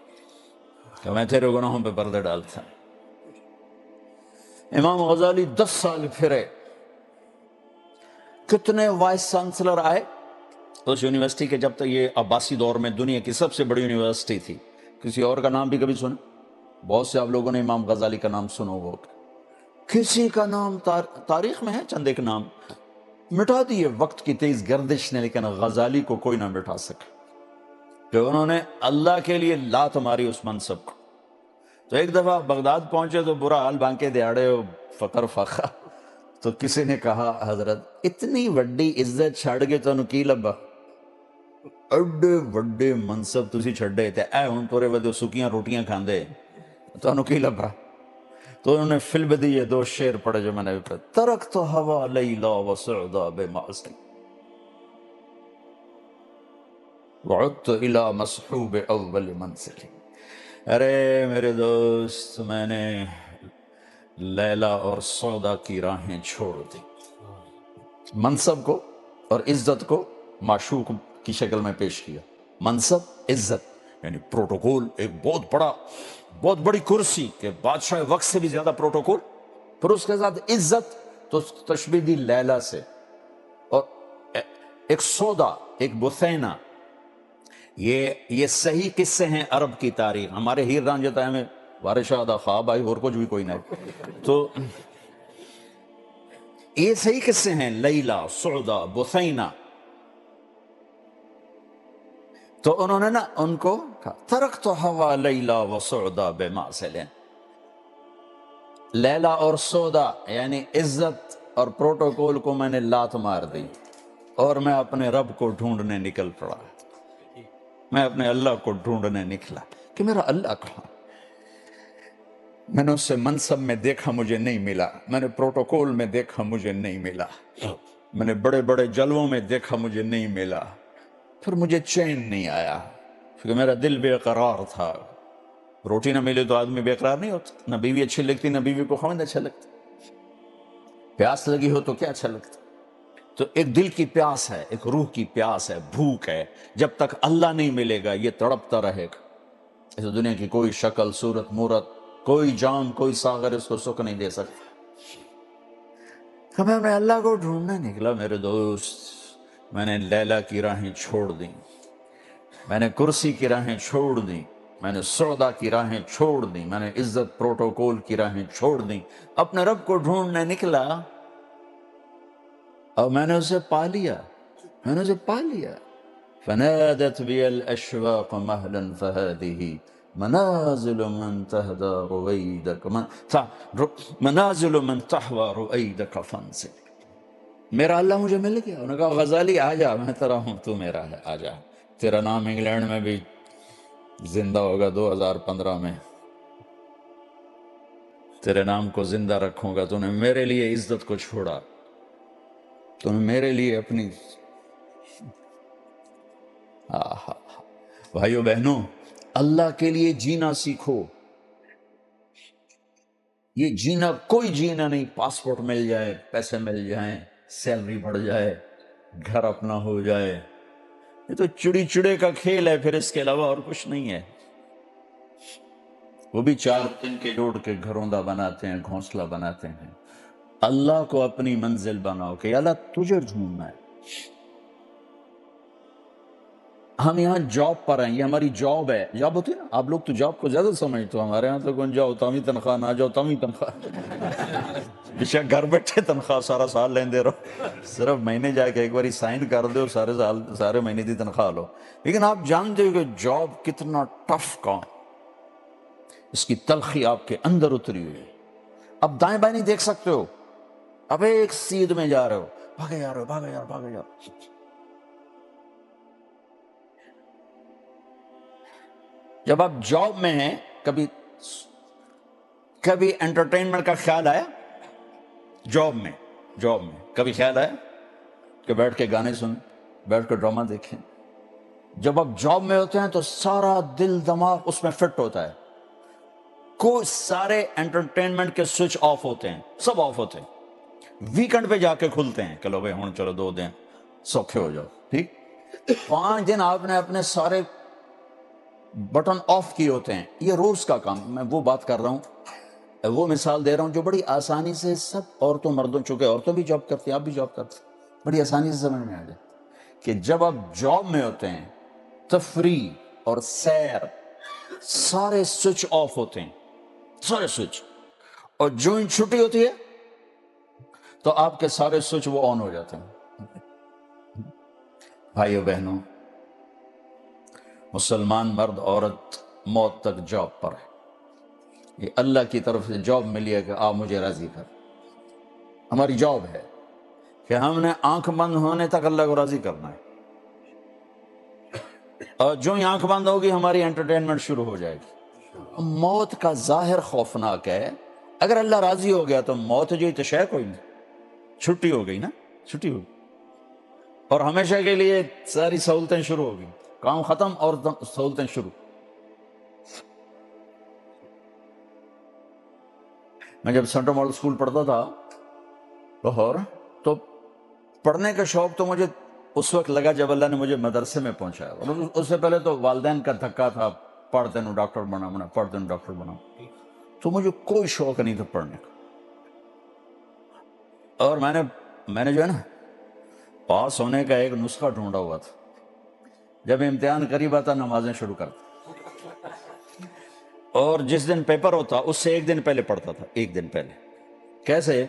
کہ میں تیرے گناہوں پہ پردے ڈالتا. امام غزالی 10 سال پھرے. کتنے وائس چانسلر آئے اس یونیورسٹی کے. جب تک یہ عباسی دور میں دنیا کی سب سے بڑی یونیورسٹی تھی. کسی اور کا نام بھی کبھی سنا؟ بہت سے آپ لوگوں نے امام غزالی کا نام سنا ہوگا. کسی کا نام تاریخ میں ہے چند ایک نام مٹا دیے وقت کی تیز گردش نے، لیکن غزالی کو کوئی نہ مٹا سکا کہ انہوں نے اللہ کے لیے لات ماری اس منصب کو. تو ایک دفعہ بغداد پہنچے تو برا حال بانکے دیاڑے فقر فاقہ. تو کسی نے کہا حضرت اتنی وڈی عزت چھڑ کے تو کی لبا، ایڈے وڈے منصب تسی چھڑے تے اے ہن تورے ودے سکیاں روٹیاں کھاندے تو کی لبا. تو انہوں نے فی البدیہ 2 شعر پڑھے جو میں نے پڑھا. ترکت ہوا لیلا وسعدا بمعصی وعدت الى مصحوب اول منزل. ارے میرے دوست، میں نے لیلا اور سودا کی راہیں چھوڑ دی. منصب کو اور عزت کو معشوق کی شکل میں پیش کیا. منصب، عزت، یعنی پروٹوکول، ایک بہت بڑی کرسی کہ بادشاہ وقت سے بھی زیادہ پروٹوکول، پھر اس کے ساتھ عزت تو تشبیہ دی لیلا سے، اور ایک سودا، ایک بثینہ. یہ صحیح قصے ہیں عرب کی تاریخ. ہمارے ہیر رانجھتا میں وارشہ دا خواب آئی اور کچھ بھی کوئی نہیں. تو یہ صحیح قصے ہیں، لیلا، سعدا، بثینہ. تو انہوں نے نا ان کو کہا ترکت ہوا لیلا و سعدا بمعزل. لیلا اور سودا یعنی عزت اور پروٹوکول کو میں نے لات مار دی اور میں اپنے رب کو ڈھونڈنے نکل پڑا. میں اپنے اللہ کو ڈھونڈنے نکلا کہ میرا اللہ کہاں. میں نے اسے منصب میں دیکھا، مجھے نہیں ملا. میں نے پروٹوکول میں دیکھا، مجھے نہیں ملا. میں نے بڑے بڑے جلووں میں دیکھا، مجھے نہیں ملا. پھر مجھے چین نہیں آیا کیونکہ میرا دل بے قرار تھا. روٹی نہ ملے تو آدمی بے قرار نہیں ہوتا. نہ بیوی اچھی لگتی، نہ بیوی کو خاوند اچھا لگتا. پیاس لگی ہو تو کیا اچھا لگتا. تو ایک دل کی پیاس ہے، ایک روح کی پیاس ہے، بھوک ہے. جب تک اللہ نہیں ملے گا یہ تڑپتا رہے گا. اس دنیا کی کوئی شکل، صورت، مورت، کوئی جام، کوئی ساغر اس کو سکھ نہیں دے سکتا. میں اپنے اللہ کو ڈھونڈنے نکلا میرے دوست. میں نے لیلا کی راہیں چھوڑ دیں، میں نے کرسی کی راہیں چھوڑ دیں، میں نے سودا کی راہیں چھوڑ دیں، میں نے عزت پروٹوکول کی راہیں چھوڑ دیں. اپنے رب کو ڈھونڈنے نکلا اور میں نے اسے پا لیا. میں نے اسے پا لیا. فنادت بی الاشواق مہلا فہذه منازل من تہدى رویدک منازل من تحوى رویدک فانزل. میرا اللہ مجھے مل گیا. انہوں نے کہا غزالی آ جا، میں تیرا ہوں، تو میرا ہے، آ جا. تیرا نام انگلینڈ میں بھی زندہ ہوگا 2015 میں. تیرے نام کو زندہ رکھوں گا. تو نے میرے لیے عزت کو چھوڑا، تو نے میرے لیے اپنی. بھائیو بہنوں، اللہ کے لیے جینا سیکھو. یہ جینا کوئی جینا نہیں. پاسپورٹ مل جائے، پیسے مل جائیں، سیلری بڑھ جائے، گھر اپنا ہو جائے، یہ تو چڑی چڑے کا کھیل ہے. پھر اس کے علاوہ اور کچھ نہیں ہے. وہ بھی 4 دن کے جوڑ کے گھروں دا بناتے ہیں، گھونسلہ بناتے ہیں. اللہ کو اپنی منزل بناؤ کہ اللہ تجھے ڈھونڈنا ہے. ہم یہاں جاب پر ہیں، یہ ہماری جاب ہے. جاب ہوتی ہے نا، آپ لوگ تو جاب کو زیادہ سمجھتے ہو. ہمارے یہاں تو کون جاؤ تامی تنخواہ، نہ جاؤ تامی تنخواہ. بے گھر بیٹھے تنخواہ سارا سال لیندے رہو، صرف مہینے جا کے ایک باری سائن کر دو، سارے مہینے دی تنخواہ لو. لیکن آپ جانتے ہو کہ جاب کتنا ٹف کام، اس کی تلخی آپ کے اندر اتری ہوئی ہے. اب دائیں بائیں نہیں دیکھ سکتے ہو، اب ایک سیدھ میں جا رہے ہو، بھاگے جا رہے ہو، بھاگے یار، بھاگے یار. جب آپ جاب میں ہیں، کبھی انٹرٹینمنٹ کا خیال آیا؟ جاب میں کبھی خیال آیا کہ بیٹھ کے گانے سنیں، بیٹھ کے ڈرامہ دیکھیں؟ جب آپ جاب میں ہوتے ہیں تو سارا دل دماغ اس میں فٹ ہوتا ہے. کوئی سارے انٹرٹینمنٹ کے سوئچ آف ہوتے ہیں، سب آف ہوتے ہیں. ویکنڈ پہ جا کے کھلتے ہیں کہ لو بھائی ہوں چلو 2 دن سوکھے ہو جاؤ. ٹھیک 5 دن آپ نے اپنے سارے بٹن آف کیے ہوتے ہیں. یہ روز کا کام. میں وہ بات کر رہا ہوں, وہ مثال دے رہا ہوں جو بڑی آسانی سے سب عورتوں مردوں, چونکہ عورتوں بھی جاب کرتی ہیں, آپ بھی جاب کرتے ہیں, بڑی آسانی سے سمجھ میں آ جائے کہ جب آپ جاب میں ہوتے ہیں تفریح اور سیر سارے سوئچ آف ہوتے ہیں, سارے سوئچ, اور جو ہی چھٹی ہوتی ہے تو آپ کے سارے سوئچ وہ آن ہو جاتے ہیں. بھائیو بہنوں, مسلمان مرد عورت موت تک جاب پر ہے. یہ اللہ کی طرف سے جاب ملی ہے کہ آپ مجھے راضی کر. ہماری جاب ہے کہ ہم نے آنکھ بند ہونے تک اللہ کو راضی کرنا ہے, اور جو ہی آنکھ بند ہوگی ہماری انٹرٹینمنٹ شروع ہو جائے گی. موت کا ظاہر خوفناک ہے. اگر اللہ راضی ہو گیا تو موت جو تو شے کوئی نہیں, چھٹی ہو گئی نا, چھٹی ہو گئی, اور ہمیشہ کے لیے ساری سہولتیں شروع ہو گئی, کام ختم اور سہولتیں شروع. میں جب سینٹرل ماڈل اسکول پڑھتا تھا لاہور, تو پڑھنے کا شوق تو مجھے اس وقت لگا جب اللہ نے مجھے مدرسے میں پہنچایا, اور اس سے پہلے تو والدین کا دھکا تھا, پڑھ دینوں ڈاکٹر بنا, پڑھ دینوں ڈاکٹر بنا, تو مجھے کوئی شوق نہیں تھا پڑھنے کا. اور میں نے جو ہے نا پاس ہونے کا ایک نسخہ ڈھونڈا ہوا تھا. جب امتحان قریب آتا نمازیں شروع کرتا, اور جس دن پیپر ہوتا اس سے ایک دن پہلے پڑھتا تھا, ایک دن پہلے. کیسے؟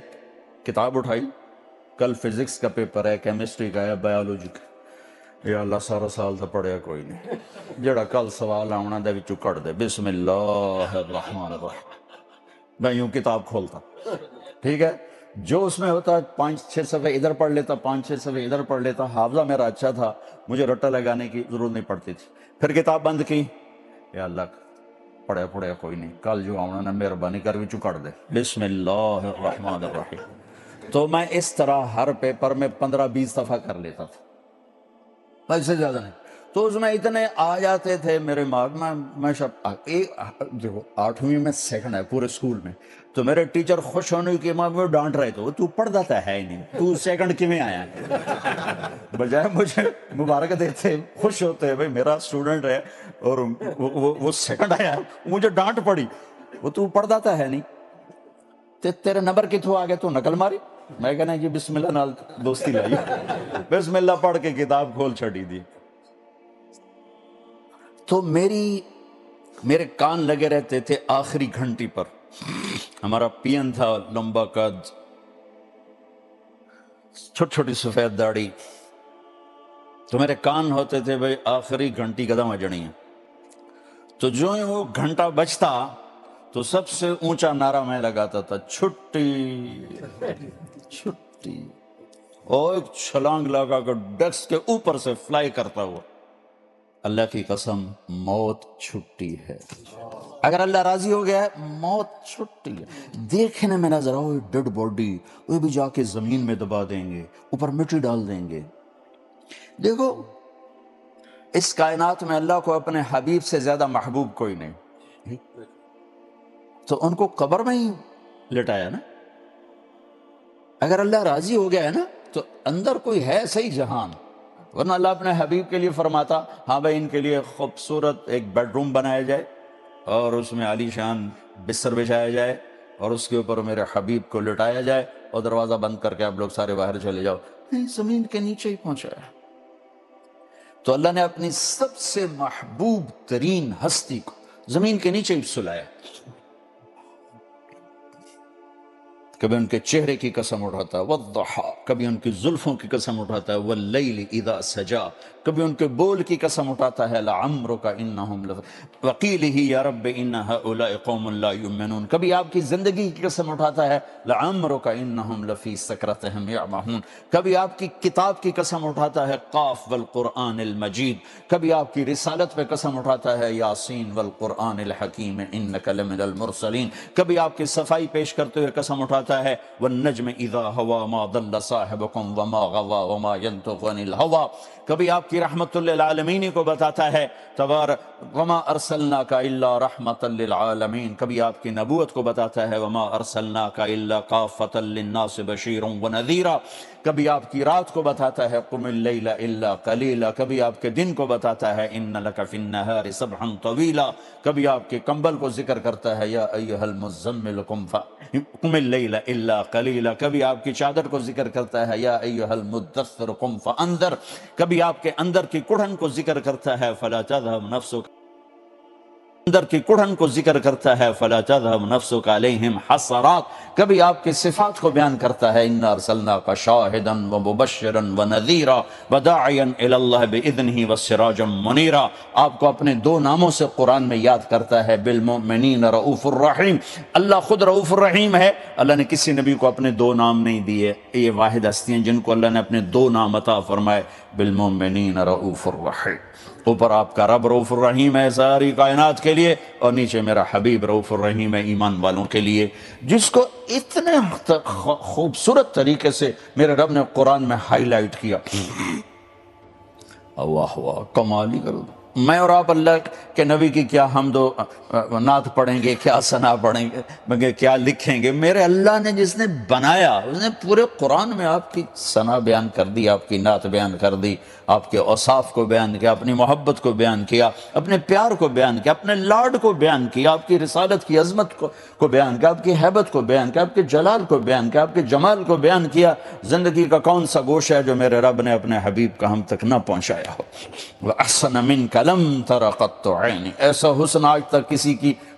کتاب اٹھائی, کل فزکس کا پیپر ہے, کیمسٹری کا ہے, بایولوجی کا, یا اللہ سارا سال تو پڑھیا کوئی نہیں, جڑا کل سوال آنا دے وچوں کٹ دے, بسم اللہ الرحمن الرحیم. میں یوں کتاب کھولتا, ٹھیک ہے, جو اس میں ہوتا 5-6 صفحے ادھر پڑھ لیتا, 5-6 صفحے ادھر پڑھ لیتا. حافظہ میرا اچھا تھا, مجھے رٹا لگانے کی ضرورت نہیں پڑتی تھی. پھر کتاب بند کی, یا اللہ پڑھیا کوئی نہیں, کل جو آنا نا مہربانی کر وچوں کٹ دے, بسم اللہ الرحمن الرحیم. تو میں اس طرح ہر پیپر میں 15-20 صفحہ کر لیتا تھا, اس سے زیادہ نہیں. تو اس میں اتنے آ جاتے تھے میرے مارک میں دیکھو 8ویں میں سیکنڈ ہے پورے اسکول میں, تو میرے ٹیچر خوش ہونے کی ماں ڈانٹ رہے تھے, تو پڑھتا تھا ہے ہی نہیں, تو سیکنڈ کیوں آیا ہے. بجائے مجھے مبارک دیتے خوش ہوتے, بھائی میرا اسٹوڈنٹ ہے اور وہ سیکنڈ آیا, مجھے ڈانٹ پڑی, وہ تو پڑھتا تھا ہے نہیں, تیرے نمبر کتوں آ گئے, تو نقل ماری. میں کہنا جی بسم اللہ نال دوستی لائی, بسم اللہ پڑھ کے کتاب کھول چھڑی دی. تو میرے کان لگے رہتے تھے آخری گھنٹی پر. ہمارا پین تھا, لمبا قد, چھوٹی چھوٹی سفید داڑھی, تو میرے کان ہوتے تھے بھائی آخری گھنٹی قدم بجنی ہے. تو جو ہی وہ گھنٹہ بجتا تو سب سے اونچا نعرہ میں لگاتا تھا, چھٹی چھٹی, اور ایک چھلانگ لگا کر ڈیسک کے اوپر سے فلائی کرتا ہوا. اللہ کی قسم موت چھٹی ہے. اگر اللہ راضی ہو گیا ہے موت چھٹی ہے. دیکھنے میں نظر آؤ ڈیڈ باڈی, وہ بھی جا کے زمین میں دبا دیں گے, اوپر مٹی ڈال دیں گے. دیکھو اس کائنات میں اللہ کو اپنے حبیب سے زیادہ محبوب کوئی نہیں, تو ان کو قبر میں ہی لٹایا نا. اگر اللہ راضی ہو گیا ہے نا تو اندر کوئی ہے صحیح جہان, ورنہ اللہ اپنے حبیب کے لیے فرماتا ہاں بھائی ان کے لیے خوبصورت ایک بیڈ روم بنایا جائے, اور اس میں عالی شان بستر بچھایا جائے, اور اس کے اوپر میرے حبیب کو لٹایا جائے, اور دروازہ بند کر کے آپ لوگ سارے باہر چلے جاؤ. نہیں, زمین کے نیچے ہی پہنچایا. تو اللہ نے اپنی سب سے محبوب ترین ہستی کو زمین کے نیچے ہی سلایا. کبھی ان کے چہرے کی قسم اٹھاتا ہے والضحی, کبھی ان کی زلفوں کی قسم اٹھاتا ہے واللیل اذا سجا, کبھی ان کے بول کی قسم اٹھاتا ہے لعمرک انہم وقیلہ یا رب ان ہؤلاء قوم لا یؤمنون, کبھی آپ کی زندگی کی قسم اٹھاتا ہے لعمرک انہم لفی سکرتہم یعمہون, کبھی آپ کی کتاب کی قسم اٹھاتا ہے قاف والقرآن المجید, کبھی آپ کی رسالت پہ قسم اٹھاتا ہے یاسین والقرآن الحکیم انک لمن المرسلین, کبھی آپ کی صفائی پیش کرتے ہوئے قسم اٹھاتا بتاتا ہے والنجم اذا ہوا ما ضل صاحبکم وما غوا وما ينطق عن الہوا. کبھی آپ کی رحمت للعالمین کو بتاتا ہے وما ارسلناک الا رحمت للعالمین. کبھی آپ کی نبوت کو بتاتا ہے وما ارسلناک الا کافۃ للناس بشیرا ونذیرا. کبھی آپ کی رات کو بتاتا ہے قم اللیل الا قلیلا. کبھی آپ کے دن کو بتاتا ہے ان لک فی النہار سبحا طویلا. کبھی آپ کے کمبل کو ذکر کرتا ہے یا ایھا المزمل قم اللیل الا قلیلا. کبھی آپ کی چادر کو ذکر کرتا ہے یا ایھا المدثر قم فانذر. کبھی آپ کے اندر کی کڑھن کو ذکر کرتا ہے فلا تذهب نفسک اندر کی کڑھن کو ذکر کرتا ہے فلا تذهب نفسک علیہم حسرات. کبھی آپ کے صفات کو بیان کرتا ہے انا ارسلناک شاہدا ومبشرا ونذیرا وداعیا الی اللہ باذنہ وسراجا منیرا. آپ کو اپنے دو ناموں سے قرآن میں یاد کرتا ہے بالمؤمنین رؤوف الرحیم. اللہ خود رؤوف الرحیم ہے. اللہ نے کسی نبی کو اپنے دو نام نہیں دیے. یہ واحد ہستیاں جن کو اللہ نے اپنے دو نام عطا فرمائے بالمؤمنین رؤوف الرحیم. اوپر آپ کا رب رؤوف الرحیم ہے ساری کائنات کے لیے اور نیچے میرا حبیب رؤوف الرحیم ہے ایمان والوں کے لیے. جس کو اتنے خوبصورت طریقے سے میرے رب نے قرآن میں ہائی لائٹ کیا. واہ واہ کمال ہی کرو. میں اور آپ اللہ کے نبی کی کیا حمد و نعت پڑھیں گے, کیا ثنا پڑھیں گے, کیا لکھیں گے. میرے اللہ نے جس نے بنایا اس نے پورے قرآن میں آپ کی ثنا بیان کر دی, آپ کی نعت بیان کر دی, آپ کے اوصاف کو بیان کیا, اپنی محبت کو بیان کیا, اپنے پیار کو بیان کیا, اپنے لاڈ کو بیان کیا, آپ کی رسالت کی عظمت کو بیان کیا, آپ کی ہیبت کو بیان کیا, آپ کے جلال کو بیان کیا, آپ کے جمال کو بیان کیا. زندگی کا کون سا گوشہ ہے جو میرے رب نے اپنے حبیب کا ہم تک نہ پہنچایا ہو. وَأَحْسَنَ مِنْكَ لَمْ تَرَ قَطُّ عَيْنِ. ایسا حسن آج تک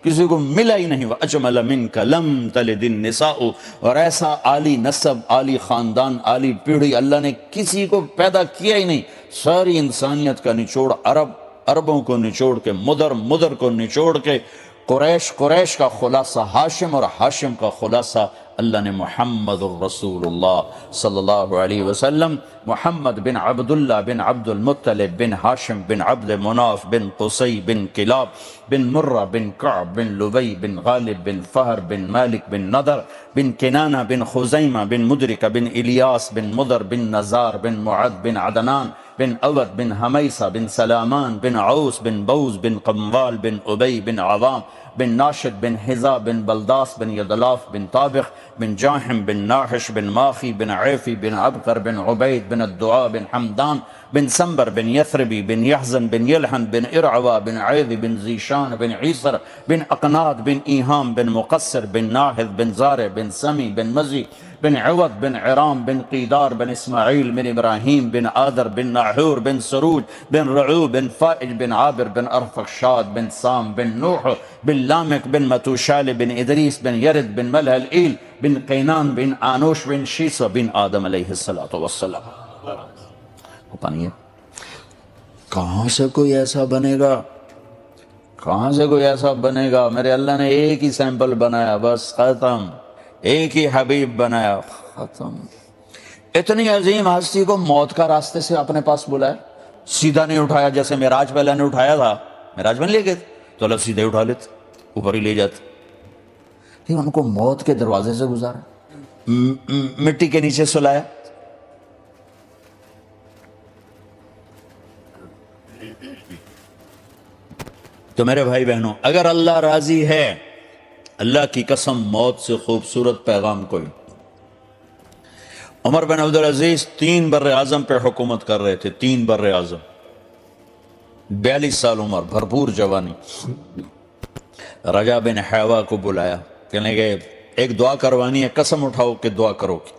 کسی کو ملا ہی نہیں. وَأَجْمَلَ مِنْكَ لَمْ تَلِدِ النِّسَاءُ. اور ایسا عالی نسب, عالی خاندان, عالی پیڑھی اللہ نے کسی کو پیدا کیا ہی نہیں. ساری انسانیت کا نچوڑ عربوں کو نچوڑ کے, مدر کو نچوڑ کے, قریش کا خلاصہ ہاشم اور ہاشم کا خلاصہ اللہ نے محمد الرسول اللہ صلی اللہ علیہ وسلم, محمد بن عبداللہ بن عبد المطلب بن ہاشم بن عبد مناف بن قصی بن کلاب بن مرہ بن کعب بن لبی بن غالب بن فہر بن مالک بن نضر بن کنانہ بن خزیمہ بن مدرکہ بن الیاس بن مدر بن نزار بن معد بن عدنان بن اود بن حمیسہ بن سلامان بن عوس بن بوز بن قموال بن ابی بن عوام بن ناشد بن حزا بن بلداس بن یدلاف بن طابخ بن جاحم بن ناحش بن ماخی بن عیفی بن عبقر بن عبید بن الدعاء بن حمدان بن سنبر بن یثربی بن یحزن بن یلحن بن ارعوا بن عیذ بن زیشان بن عیسر بن اقناد بن ایہام بن مقصر بن ناحذ بن زارع بن سمی بن مزی بن عوض بن عرام بن قیدار بن اسماعیل بن ابراہیم بن آدر بن ناحور بن سروج بن رعو بن فائج بن عابر بن ارفخشاد بن سام بن نوح بن لامک بن متوشال بن ادریس بن یرد بن ملح الایل بن قینان بن آنوش بن شیسہ بن آدم علیہ السلام. پتہ نہیں ہے کہاں سے کوئی ایسا بنے گا, کہاں سے کوئی ایسا بنے گا. میرے اللہ نے ایک ہی سیمپل بنایا, بس ختم. ایک ہی حبیب بنایا, ختم. اتنی عظیم ہستی کو موت کا راستے سے اپنے پاس بلایا, سیدھا نہیں اٹھایا. جیسے معراج پہ اللہ نے اٹھایا تھا, معراج میں لے گئے تو اللہ سیدھے اٹھا لیتے, اوپر ہی لے جاتے. ان کو موت کے دروازے سے گزارا, مٹی کے نیچے سلایا. تو میرے بھائی بہنوں, اگر اللہ راضی ہے, اللہ کی قسم موت سے خوبصورت پیغام کوئی. عمر بن عبدالعزیز 3 بر اعظم پہ حکومت کر رہے تھے, 3 بر اعظم, 42 سال عمر, بھرپور جوانی. رجا بن حیوہ کو بلایا, کہنے لگے ایک دعا کروانی ہے, قسم اٹھاؤ کہ دعا کرو گے.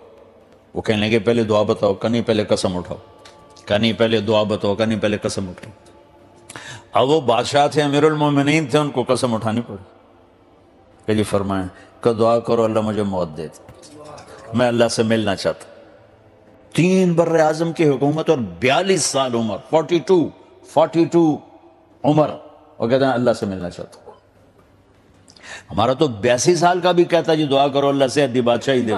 وہ کہنے لگے پہلے دعا بتاؤ. کہنی پہلے قسم اٹھاؤ. کہنی پہلے دعا بتاؤ. کہنی پہلے قسم اٹھاؤ. اب وہ بادشاہ تھے, امیر المومنین تھے, ان کو قسم اٹھانی پڑی. کہ جی فرمائیں کہ دعا کرو اللہ مجھے موت دے دے, میں اللہ سے ملنا چاہتا. 3 بر اعظم کی حکومت اور 42 سال عمر, 42 عمر, وہ کہتے ہیں اللہ سے ملنا چاہتا. ہمارا تو 82 سال کا بھی کہتا ہے جی دعا کرو اللہ سے ادی بادشاہی دے.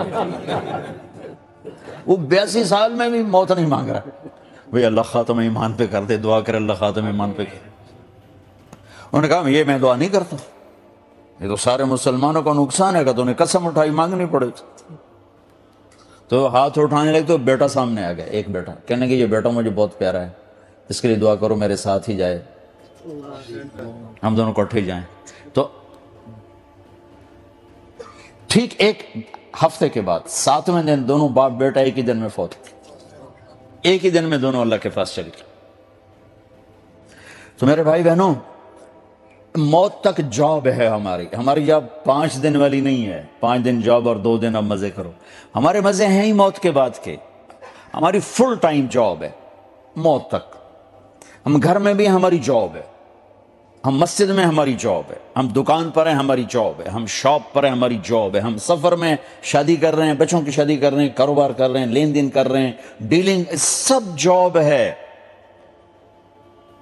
وہ 82 سال میں بھی موت نہیں مانگ رہا. بھئی اللہ خاتم ایمان پہ کر دے, دعا کر اللہ خاتم ایمان پہ کر. انہوں نے کہا یہ میں دعا نہیں کرتا, یہ تو سارے مسلمانوں کا نقصان ہے. کہ تو انہیں قسم اٹھائی, مانگنی پڑے. تو ہاتھ اٹھانے لگے تو بیٹا سامنے آ گیا، ایک بیٹا، کہنے کہ یہ بیٹا مجھے بہت پیارا ہے، اس کے لیے دعا کرو میرے ساتھ ہی جائے، ہم دونوں اکٹھے جائیں۔ تو ٹھیک ایک ہفتے کے بعد 7ویں دن دونوں باپ بیٹا ایک ہی دن میں فوت ہوئے، ایک ہی دن میں دونوں اللہ کے پاس چلے گئے۔ تو میرے بھائی بہنوں، موت تک جاب ہے ہماری جاب 5 دن والی نہیں ہے، 5 دن جاب اور 2 دن اب مزے کرو۔ ہمارے مزے ہیں ہی موت کے بعد کے، ہماری فل ٹائم جاب ہے موت تک۔ ہم گھر میں بھی ہماری جاب ہے، ہم مسجد میں ہماری جاب ہے، ہم دکان پر ہیں ہماری جاب ہے، ہم شاپ پر ہیں ہماری جاب ہے، ہم سفر میں شادی کر رہے ہیں، بچوں کی شادی کر رہے ہیں، کاروبار کر رہے ہیں، لین دین کر رہے ہیں، ڈیلنگ، سب جاب ہے،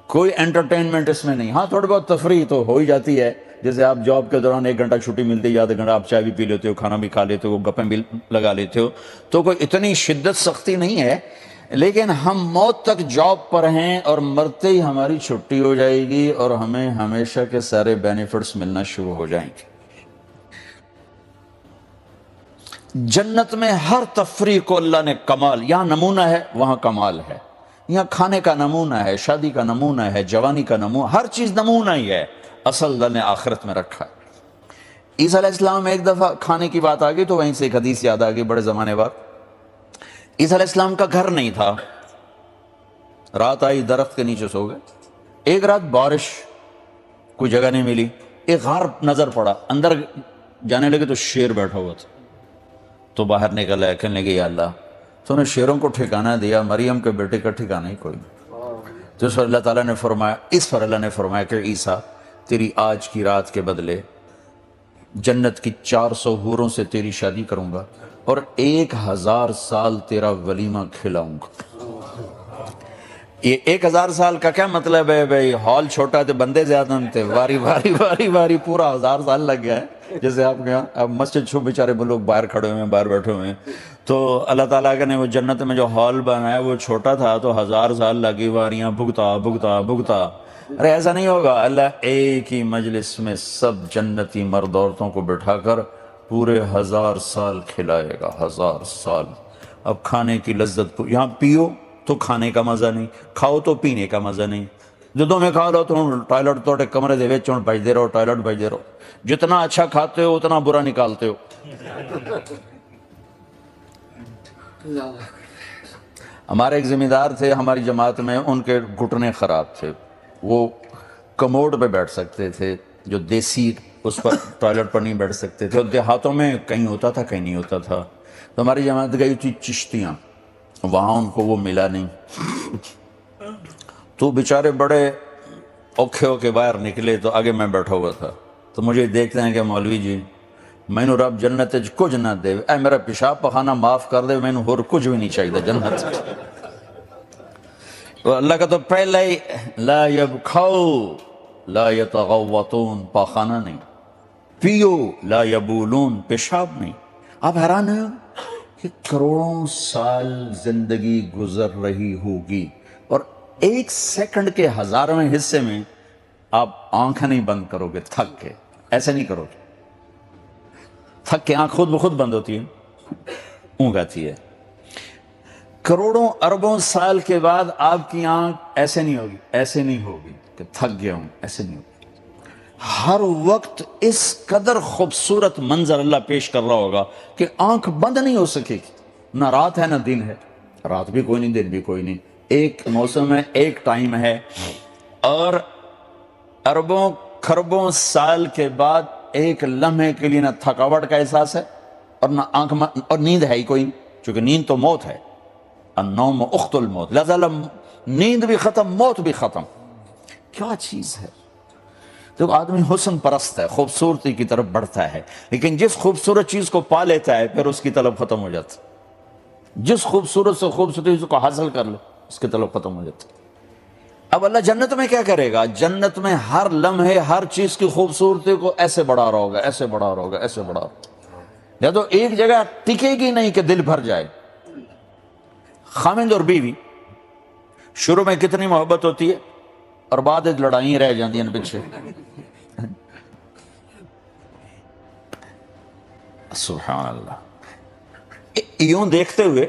کوئی انٹرٹینمنٹ اس میں نہیں۔ ہاں تھوڑی بہت تفریح تو ہو ہی جاتی ہے، جیسے آپ جاب کے دوران 1 گھنٹہ چھٹی ملتی ہے، آدھا گھنٹہ آپ چائے بھی پی لیتے ہو، کھانا بھی کھا لیتے ہو، گپیں بھی لگا لیتے ہو، تو کوئی اتنی شدت سختی نہیں ہے، لیکن ہم موت تک جاب پر ہیں اور مرتے ہی ہماری چھٹی ہو جائے گی اور ہمیں ہمیشہ کے سارے بینیفٹس ملنا شروع ہو جائیں گے۔ جنت میں ہر تفریح کو اللہ نے کمال، یہاں نمونہ ہے وہاں کمال ہے، یہاں کھانے کا نمونہ ہے، شادی کا نمونہ ہے، جوانی کا نمونہ، ہر چیز نمونہ ہی ہے، اصل اللہ نے آخرت میں رکھا ہے۔ عیسیٰ علیہ السلام ایک دفعہ کھانے کی بات آ گئی تو وہیں سے ایک حدیث یاد آ گئی بڑے زمانے بعد۔ عیسیٰ علیہ السلام کا گھر نہیں تھا، رات آئی درخت کے نیچے سو گئے، ایک رات بارش، کوئی جگہ نہیں ملی، ایک غار نظر پڑا، اندر جانے لگے تو شیر بیٹھا ہوا تھا، تو باہر نکل آیا، کہنے لگے یا اللہ تو نے شیروں کو ٹھکانہ دیا، مریم کے بیٹے کا ٹھکانہ ہی کوئی نہیں۔ تو اس پر اللہ تعالیٰ نے فرمایا، اس پر اللہ نے فرمایا کہ عیسیٰ تیری آج کی رات کے بدلے جنت کی 400 حوروں سے تیری شادی کروں گا اور 1000 سال تیرا ولیمہ کھلاؤں گا۔ یہ 1000 سال کا کیا مطلب ہے بھائی؟ ہال چھوٹا تھے، بندے زیادہ تھے، واری پورا 1000 سال لگ گیا ہے۔ جیسے آپ کے اب مسجد چھو بیچارے وہ لوگ باہر کھڑے ہوئے ہیں، باہر بیٹھے ہوئے ہیں، تو اللہ تعالیٰ نے وہ جنت میں جو ہال بنایا وہ چھوٹا تھا تو 1000 سال لگی، واریاں بھگتا۔ ارے ایسا نہیں ہوگا، اللہ ایک ہی مجلس میں سب جنتی مرد عورتوں کو بٹھا کر پورے 1000 سال کھلائے گا، 1000 سال۔ اب کھانے کی لذت کو یہاں پیو تو کھانے کا مزہ نہیں، کھاؤ تو پینے کا مزہ نہیں، جدوں میں کھا لو تو ٹوائلٹ توڑے کمرے دے وچ بجتے رہو، ٹوائلٹ بجتے رہو، جتنا اچھا کھاتے ہو اتنا برا نکالتے ہو۔ ہمارے ایک ذمہ دار تھے ہماری جماعت میں، ان کے گھٹنے خراب تھے، وہ کموڈ پہ بیٹھ سکتے تھے، جو دیسی اس پر ٹوائلٹ پر نہیں بیٹھ سکتے تھے، دیہاتوں میں کہیں ہوتا تھا کہیں نہیں ہوتا تھا۔ تو ہماری جماعت گئی تھی چشتیاں، وہاں ان کو وہ ملا نہیں، تو بیچارے بڑے اوکھے ہو کے باہر نکلے، تو آگے میں بیٹھا ہوا تھا، تو مجھے دیکھتے ہیں کہ مولوی جی مینو رب جنت کچھ نہ دے، اے میرا پیشاب پخانہ معاف کر دے، مینو ہور کچھ بھی نہیں چاہیے جنت۔ تو اللہ کا تو پہلے ہی لا یبخو لا یتغوطون، پاخانہ نہیں، پیو لا یبولون، پیشاب نہیں۔ آپ حیران ہیں کہ کروڑوں سال زندگی گزر رہی ہوگی اور 1 سیکنڈ کے 1000ویں حصے میں آپ آنکھ نہیں بند کرو گے تھک کے، ایسے نہیں کرو گے، تھک کے آنکھ خود بخود بند ہوتی ہے، اونگ آتی ہے۔ کروڑوں اربوں سال کے بعد آپ کی آنکھ ایسے نہیں ہوگی، ایسے نہیں ہوگی کہ تھک گیا ہوں، ایسے نہیں ہوگی۔ ہر وقت اس قدر خوبصورت منظر اللہ پیش کر رہا ہوگا کہ آنکھ بند نہیں ہو سکے گی، نہ رات ہے نہ دن ہے، رات بھی کوئی نہیں دن بھی کوئی نہیں، ایک موسم ہے، ایک ٹائم ہے، اور اربوں کھربوں سال کے بعد ایک لمحے کے لیے نہ تھکاوٹ کا احساس ہے اور نہ آنکھ اور نیند ہے ہی کوئی، چونکہ نیند تو موت ہے، النوم اخت الموت، لہذا نیند بھی ختم، موت بھی ختم۔ کیا چیز ہے! تو آدمی حسن پرست ہے، خوبصورتی کی طرف بڑھتا ہے، لیکن جس خوبصورت چیز کو پا لیتا ہے پھر اس کی طلب ختم ہو جاتی، جس خوبصورت سے خوبصورت چیز کو حاصل کر لو اس کی طلب ختم ہو جاتی۔ اب اللہ جنت میں کیا کرے گا؟ جنت میں ہر لمحے ہر چیز کی خوبصورتی کو ایسے بڑھا رہا ہوگا، ایسے بڑھا رہا ہوگا، ایسے بڑھا رہا ہوگا، یا تو ایک جگہ ٹکے گی نہیں کہ دل بھر جائے۔ خامند اور بیوی شروع میں کتنی محبت ہوتی ہے اور بعد لڑائیں رہ جاندی ہیں پیچھے، سبحان اللہ۔ یوں دیکھتے ہوئے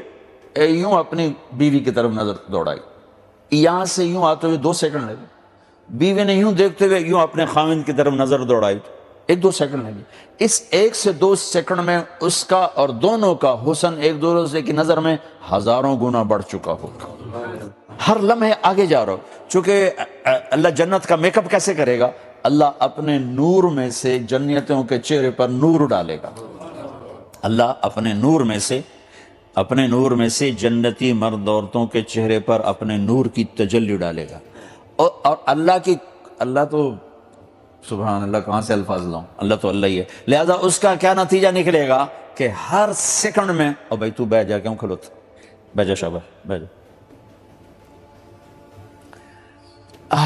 یوں اپنی بیوی کی طرف نظر دوڑائی، یہاں سے یوں آتے ہوئے 2 سیکنڈ لگے، بیوی نے یوں دیکھتے ہوئے یوں اپنے خاوند کی طرف نظر دوڑائی، 1-2 سیکنڈ لگے۔ اس 1 سے 2 سیکنڈ میں اس کا اور دونوں کا حسن ایک دوسرے کی نظر میں ہزاروں گنا بڑھ چکا ہوگا، ہر لمحے آگے جا رہا ہو۔ چونکہ اللہ جنت کا میک اپ کیسے کرے گا؟ اللہ اپنے نور میں سے جنتیوں کے چہرے پر نور ڈالے گا، اللہ اپنے نور میں سے جنتی مرد عورتوں کے چہرے پر اپنے نور کی تجلی ڈالے گا، اور اللہ تو سبحان اللہ، کہاں سے الفاظ لاؤں، اللہ تو اللہ ہی ہے، لہذا اس کا کیا نتیجہ نکلے گا کہ ہر سیکنڈ میں، او بھائی تو بیٹھ جا، کیوں کھلوت، بیٹھ جا شاباش بیٹھ جا،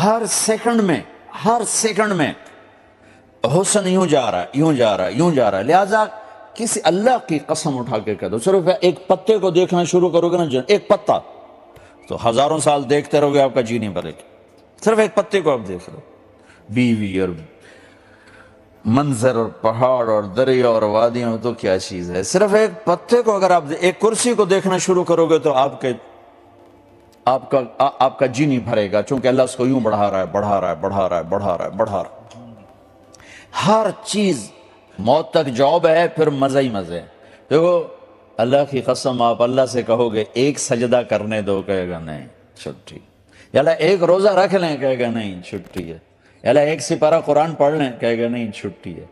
ہر سیکنڈ میں حسن یوں جا رہا ہے، لہذا کسی اللہ کی قسم اٹھا کے کہہ دو، صرف ایک پتے کو دیکھنا شروع کرو گے نا، ایک پتا تو ہزاروں سال دیکھتے رہو گے، آپ کا جی نہیں بھرے گا۔ صرف ایک پتے کو آپ دیکھ لو، بیوی اور منظر اور پہاڑ اور دریا اور وادیاں تو کیا چیز ہے، صرف ایک پتے کو اگر آپ ایک کرسی کو دیکھنا شروع کرو گے تو آپ کا جی نہیں بھرے گا، چونکہ اللہ اس کو یوں بڑھا رہا ہے۔ ہر چیز موت تک جاب ہے، پھر مزہ ہی مزے ہے۔ دیکھو اللہ کی قسم، آپ اللہ سے کہو گے ایک سجدہ کرنے دو، کہے گا نہیں چھٹی، یا اللہ ایک روزہ رکھ لیں، کہے گا نہیں چھٹی ہے، یا اللہ ایک سپارہ قرآن پڑھ لیں، کہے گا نہیں چھٹی ہے،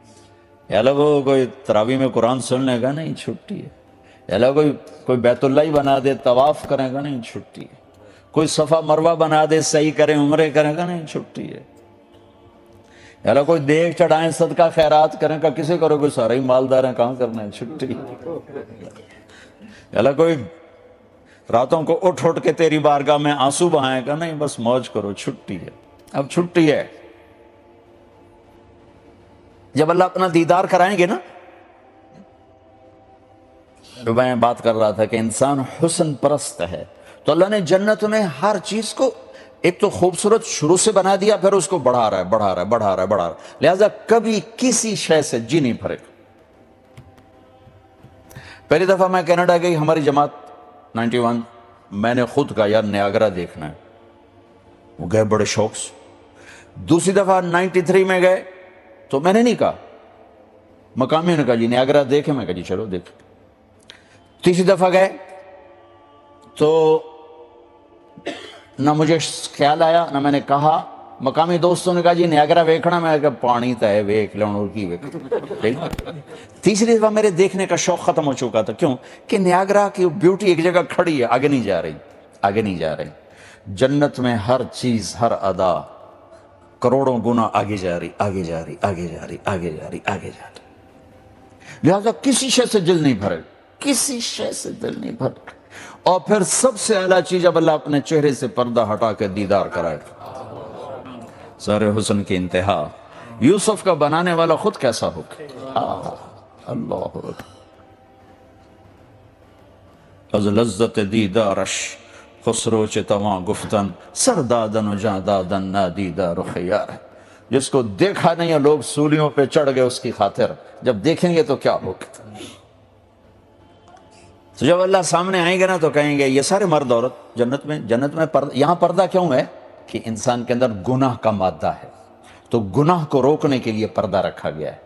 یا اللہ وہ کوئی تراویح میں قرآن سن لے گا، نہیں چھٹی ہے، یا اللہ کوئی بیت اللہ ہی بنا دے طواف کرے گا، نہیں چھٹی ہے، کوئی صفا مروہ بنا دے صحیح کرے عمرے کرے گا، نہیں چھٹی ہے، یا اللہ کوئی دیکھ چڑھائیں صدقہ خیرات کریں گا، کسے کرو گے، سارے ہی مالدار ہیں، کہاں کرنا ہے، چھٹی ہے، یا اللہ کوئی راتوں کو اٹھ کے تیری بارگاہ میں آنسو بہائیں گا، نہیں بس موج کرو، چھٹی ہے۔ اب چھٹی ہے، جب اللہ اپنا دیدار کرائیں گے نا، جو میں بات کر رہا تھا کہ انسان حسن پرست ہے، تو اللہ نے جنت میں ہر چیز کو ایک تو خوبصورت شروع سے بنا دیا، پھر اس کو بڑھا رہا ہے، لہذا کبھی کسی شے سے جی نہیں بھرے گا۔ پہلی دفعہ میں کینیڈا گئی، ہماری جماعت 91، میں نے خود کہا یار نیاگرا دیکھنا ہے، وہ گئے بڑے شوق سے۔ دوسری دفعہ 93 میں گئے تو میں نے نہیں کہا، مقامی نے کہا جی نیاگرا دیکھیں، میں کہا جی چلو دیکھ۔ تیسری دفعہ گئے تو نہ مجھے خیال آیا، نہ میں نے کہا، مقامی دوستوں نے کہا جی نیاگرا ویکھنا، میں کہا پانی تا ہے ویکھ لون اور کی ویکھ۔ تیسری دفعہ میرے دیکھنے کا شوق ختم ہو چکا تھا، کیوں کہ نیاگرا کی بیوٹی ایک جگہ کھڑی ہے، آگے نہیں جا رہی۔ جنت میں ہر چیز، ہر ادا کروڑوں گنا آگے جا رہی، لہذا کسی شے سے دل نہیں بھرے، اور پھر سب سے اعلیٰ چیز جب اللہ اپنے چہرے سے پردہ ہٹا کے دیدار کرائے، سارے حسن کی انتہا، یوسف کا بنانے والا خود کیسا ہوگا، اللہ اکبر، از لذت دیدارش خسرو چتواں گفتن سردادن و جادادن نادیدہ رخ یار، جس کو دیکھا نہیں ہے لوگ سولیوں پہ چڑھ گئے اس کی خاطر، جب دیکھیں گے تو کیا ہوگا۔ تو جب اللہ سامنے آئیں گے نا تو کہیں گے یہ سارے مرد عورت جنت میں یہاں پردہ کیوں ہے کہ انسان کے اندر گناہ کا مادہ ہے، تو گناہ کو روکنے کے لیے پردہ رکھا گیا ہے۔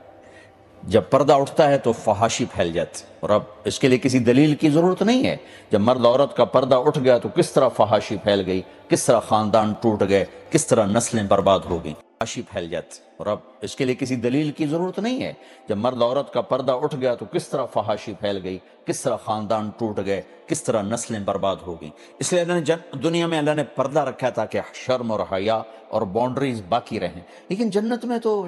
جب پردہ اٹھتا ہے تو فحاشی پھیل جاتی، اور اب اس کے لیے کسی دلیل کی ضرورت نہیں ہے، جب مرد عورت کا پردہ اٹھ گیا تو کس طرح فحاشی پھیل گئی، کس طرح خاندان ٹوٹ گئے، کس طرح نسلیں برباد ہو گئیں، فحاشی پھیل جاتی، اور اب اس کے لیے کسی دلیل کی ضرورت نہیں ہے، جب مرد عورت کا پردہ اٹھ گیا تو کس طرح فحاشی پھیل گئی، کس طرح خاندان ٹوٹ گئے، کس طرح نسلیں برباد ہو گئیں۔ اس لیے اللہ نے دنیا میں اللہ نے پردہ رکھا تھا کہ شرم اور حیا اور باؤنڈریز باقی رہیں، لیکن جنت میں تو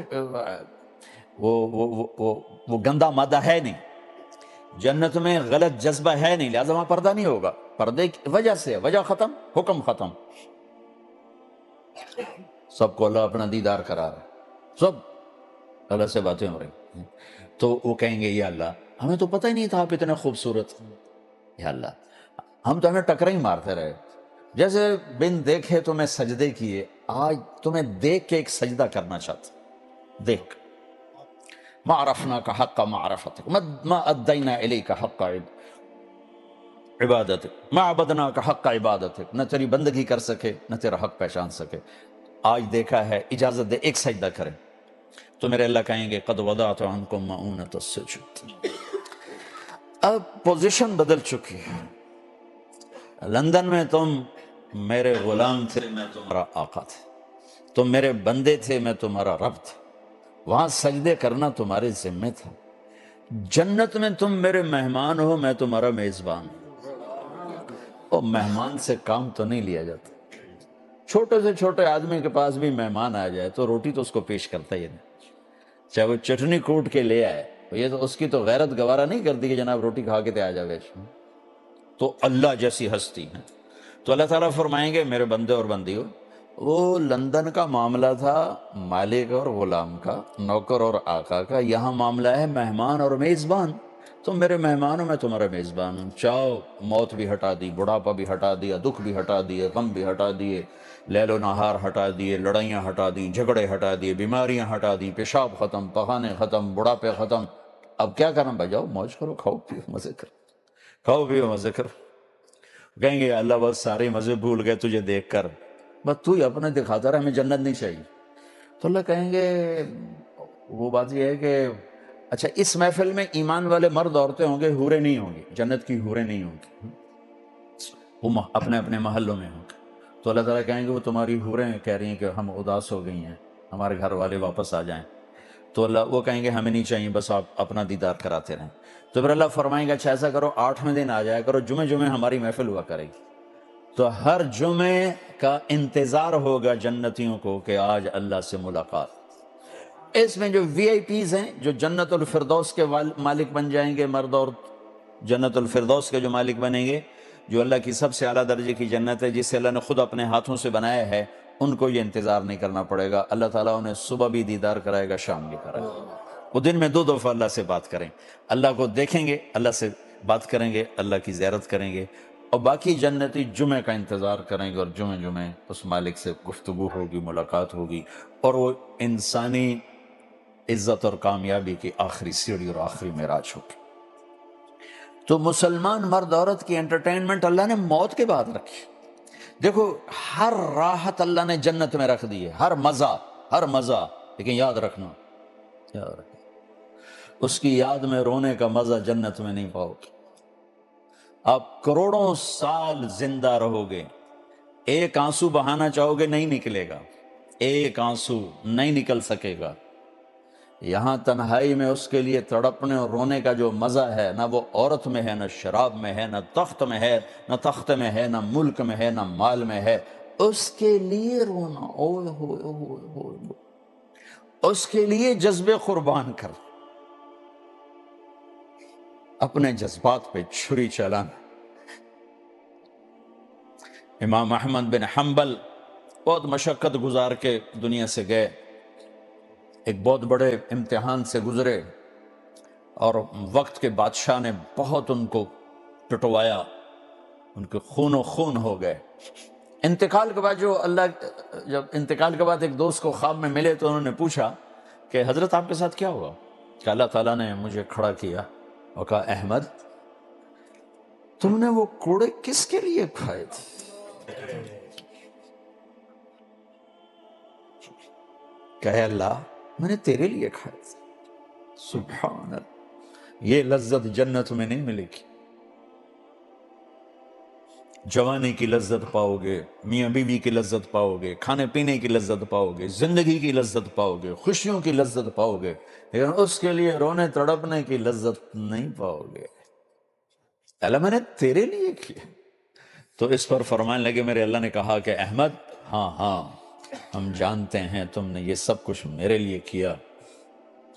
وہ گندا مادہ ہے نہیں، جنت میں غلط جذبہ ہے نہیں، لہذا وہاں پردہ نہیں ہوگا، پردے کی وجہ سے وجہ ختم، حکم ختم، سب کو اللہ اپنا دیدار کرا رہا ہے، سب اللہ سے باتیں ہو رہی، تو وہ کہیں گے یا اللہ ہمیں تو پتہ ہی نہیں تھا آپ اتنے خوبصورت، یا اللہ ہم تو ہمیں ٹکریں ہی مارتے رہے، جیسے بن دیکھے تمہیں سجدے کیے، آج تمہیں دیکھ کے ایک سجدہ کرنا چاہتا، دیکھ ما عرفنا کا حق کا معرفتک ما ادینا الیک حق علم، عبادت معبدنا کا حق کا عبادت ہے، نہ تیری بندگی کر سکے نہ تیرا حق پہچان سکے۔ آج دیکھا ہے اجازت دے ایک سجدہ کریں تو میرے اللہ کہیں گے قد وضعت عنکم مؤونۃ السجود۔ اب پوزیشن بدل چکی ہے، لندن میں تم میرے غلام تھے، میں تمہارا آقا تھا، تم میرے بندے تھے، میں تمہارا رب تھا، وہاں سجدے کرنا تمہارے ذمہ تھا۔ جنت میں تم میرے مہمان ہو، میں تمہارا میزبان ہوں۔ اور مہمان سے کام تو نہیں لیا جاتا، چھوٹے سے چھوٹے آدمی کے پاس بھی مہمان آ جائے تو روٹی تو اس کو پیش کرتا ہی نہیں، چاہے وہ چٹنی کوٹ کے لے آئے، یہ تو اس کی تو غیرت گوارا نہیں کرتی کہ جناب روٹی کھا کے تے آ جاوے۔ تو اللہ جیسی ہستی ہے، تو اللہ تعالیٰ فرمائیں گے میرے بندے اور بندیوں، وہ لندن کا معاملہ تھا مالک اور غلام کا، نوکر اور آقا کا، یہاں معاملہ ہے مہمان اور میزبان۔ تم میرے مہمان ہو، میں تمہارا میزبان ہوں۔ چاہو موت بھی ہٹا دی، بڑھاپا بھی ہٹا دیا، دکھ بھی ہٹا دیے، غم بھی ہٹا دیے، لیل و نہار ہٹا دیے، لڑائیاں ہٹا دی، جھگڑے ہٹا دیے، بیماریاں ہٹا دی، پیشاب ختم، پخانے ختم، بڑھاپے ختم، اب کیا کرنا؟ بھائی جاؤ موج کرو، کھاؤ پیو مزے کرو، کھاؤ پیو مزے کرو۔ کہیں گے اللہ بس سارے مزے بھول گئے تجھے دیکھ کر، بس تو ہی اپنے دکھاتا رہا، ہمیں جنت نہیں چاہیے۔ تو اللہ کہیں گے وہ بات یہ ہے کہ اچھا اس محفل میں ایمان والے مرد عورتیں ہوں گے، حوریں نہیں ہوں گی، جنت کی حوریں نہیں ہوں گی، وہ اپنے اپنے محلوں میں ہوں گے۔ تو اللہ تعالیٰ کہیں گے وہ تمہاری حوریں کہہ رہی ہیں کہ ہم اداس ہو گئی ہیں، ہمارے گھر والے واپس آ جائیں۔ تو اللہ وہ کہیں گے ہمیں نہیں چاہیے، بس آپ اپنا دیدار کراتے رہیں۔ تو پھر اللہ فرمائیں گے اچھا ایسا کرو 8ویں دن آ جایا کرو، جمعے جمعے ہماری محفل ہوا کرے گی، تو ہر جمعے کا انتظار ہوگا جنتیوں کو کہ آج اللہ سے ملاقات۔ اس میں جو وی آئی پیز ہیں، جو جنت الفردوس کے مالک بن جائیں گے، مرد اور جنت الفردوس کے جو مالک بنیں گے، جو اللہ کی سب سے اعلیٰ درجے کی جنت ہے، جسے اللہ نے خود اپنے ہاتھوں سے بنایا ہے، ان کو یہ انتظار نہیں کرنا پڑے گا۔ اللہ تعالیٰ انہیں صبح بھی دیدار کرائے گا، شام بھی کرائے گا۔ وہ دن میں 2 دفعہ اللہ سے بات کریں، اللہ کو دیکھیں گے، اللہ سے بات کریں گے، اللہ کی زیارت کریں گے، اور باقی جنتی جمعے کا انتظار کریں گے، اور جمعے جمعے اس مالک سے گفتگو ہوگی، ملاقات ہوگی، اور وہ انسانی عزت اور کامیابی کی آخری سیڑھی اور آخری معراج ہوگی۔ تو مسلمان مرد عورت کی انٹرٹینمنٹ اللہ نے موت کے بعد رکھی۔ دیکھو ہر راحت اللہ نے جنت میں رکھ دی ہے، ہر مزہ، لیکن یاد رکھنا اس کی یاد میں رونے کا مزہ جنت میں نہیں پاؤ گے۔ آپ کروڑوں سال زندہ رہو گے، ایک آنسو بہانا چاہو گے نہیں نکلے گا، ایک آنسو نہیں نکل سکے گا۔ یہاں تنہائی میں اس کے لیے تڑپنے اور رونے کا جو مزہ ہے، نہ وہ عورت میں ہے، نہ شراب میں ہے، نہ تخت میں ہے، نہ تخت میں ہے، نہ ملک میں ہے، نہ مال میں ہے۔ اس کے لیے رونا، اوئے ہوئے ہوئے ہوئے، اس کے لیے جذبے قربان کر، اپنے جذبات پہ چھری چلانا۔ امام احمد بن حنبل بہت مشقت گزار کے دنیا سے گئے، ایک بہت بڑے امتحان سے گزرے، اور وقت کے بادشاہ نے بہت ان کو پٹوایا، ان کے خون و خون ہو گئے۔ انتقال کے بعد جب انتقال کے بعد ایک دوست کو خواب میں ملے تو انہوں نے پوچھا کہ حضرت آپ کے ساتھ کیا ہوا؟ کہ اللہ تعالیٰ نے مجھے کھڑا کیا اور کہا احمد تم نے وہ کوڑے کس کے لیے کھائے تھے؟ کہے اللہ میں نے تیرے لیے کھائے تھے۔ سبحان اللہ، یہ لذت جنت میں نہیں ملے گی۔ جوانی کی لذت پاؤ گے، میاں بیوی کی لذت پاؤ گے، کھانے پینے کی لذت پاؤ گے، زندگی کی لذت پاؤ گے، خوشیوں کی لذت پاؤ گے، لیکن اس کے لیے رونے تڑپنے کی لذت نہیں پاؤ گے۔ اللہ میں نے تیرے لیے کیا۔ تو اس پر فرمانے لگے میرے اللہ نے کہا کہ احمد ہاں ہم جانتے ہیں تم نے یہ سب کچھ میرے لیے کیا۔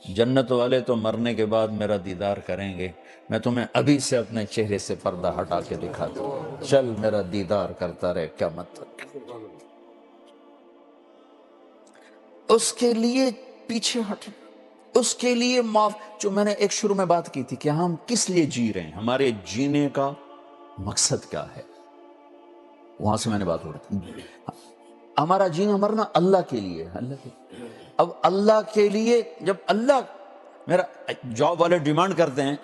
جنت والے تو مرنے کے بعد میرا دیدار کریں گے، میں تمہیں ابھی سے اپنے چہرے سے پردہ ہٹا کے دکھاتا ہوں، چل میرا دیدار کرتا رہے قیامت تک۔ اس کے لیے پیچھے ہٹ، اس کے لیے معاف۔ جو میں نے ایک شروع میں بات کی تھی کہ ہم کس لیے جی رہے ہیں، ہمارے جینے کا مقصد کیا ہے، وہاں سے میں نے بات ہو رہی تھی۔ ہمارا جینا مرنا اللہ کے لیے، اللہ کے لیے۔ اب اللہ کے لیے جب اللہ، میرا جاب والے ڈیمانڈ کرتے ہیں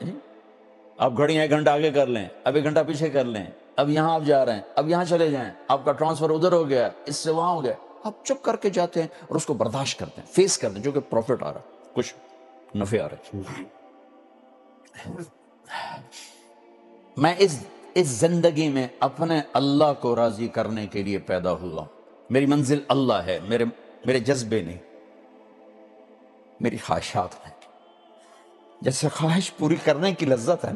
آپ گھڑیاں 1 گھنٹہ آگے کر لیں، اب 1 گھنٹہ پیچھے کر لیں، اب یہاں آپ جا رہے ہیں، اب یہاں چلے جائیں، آپ کا ٹرانسفر ادھر ہو گیا، اس سے وہاں ہو گیا، آپ چپ کر کے جاتے ہیں اور اس کو برداشت کرتے ہیں، فیس کرتے ہیں، جو کہ پروفٹ آ رہا ہے، کچھ نفع آ رہا ہے۔ میں اس زندگی میں اپنے اللہ کو راضی کرنے کے لیے پیدا ہوا، میری منزل اللہ ہے، میرے جذبے نہیں، میری خواہشات ہیں۔ جیسے خواہش پوری کرنے کی لذت ہے،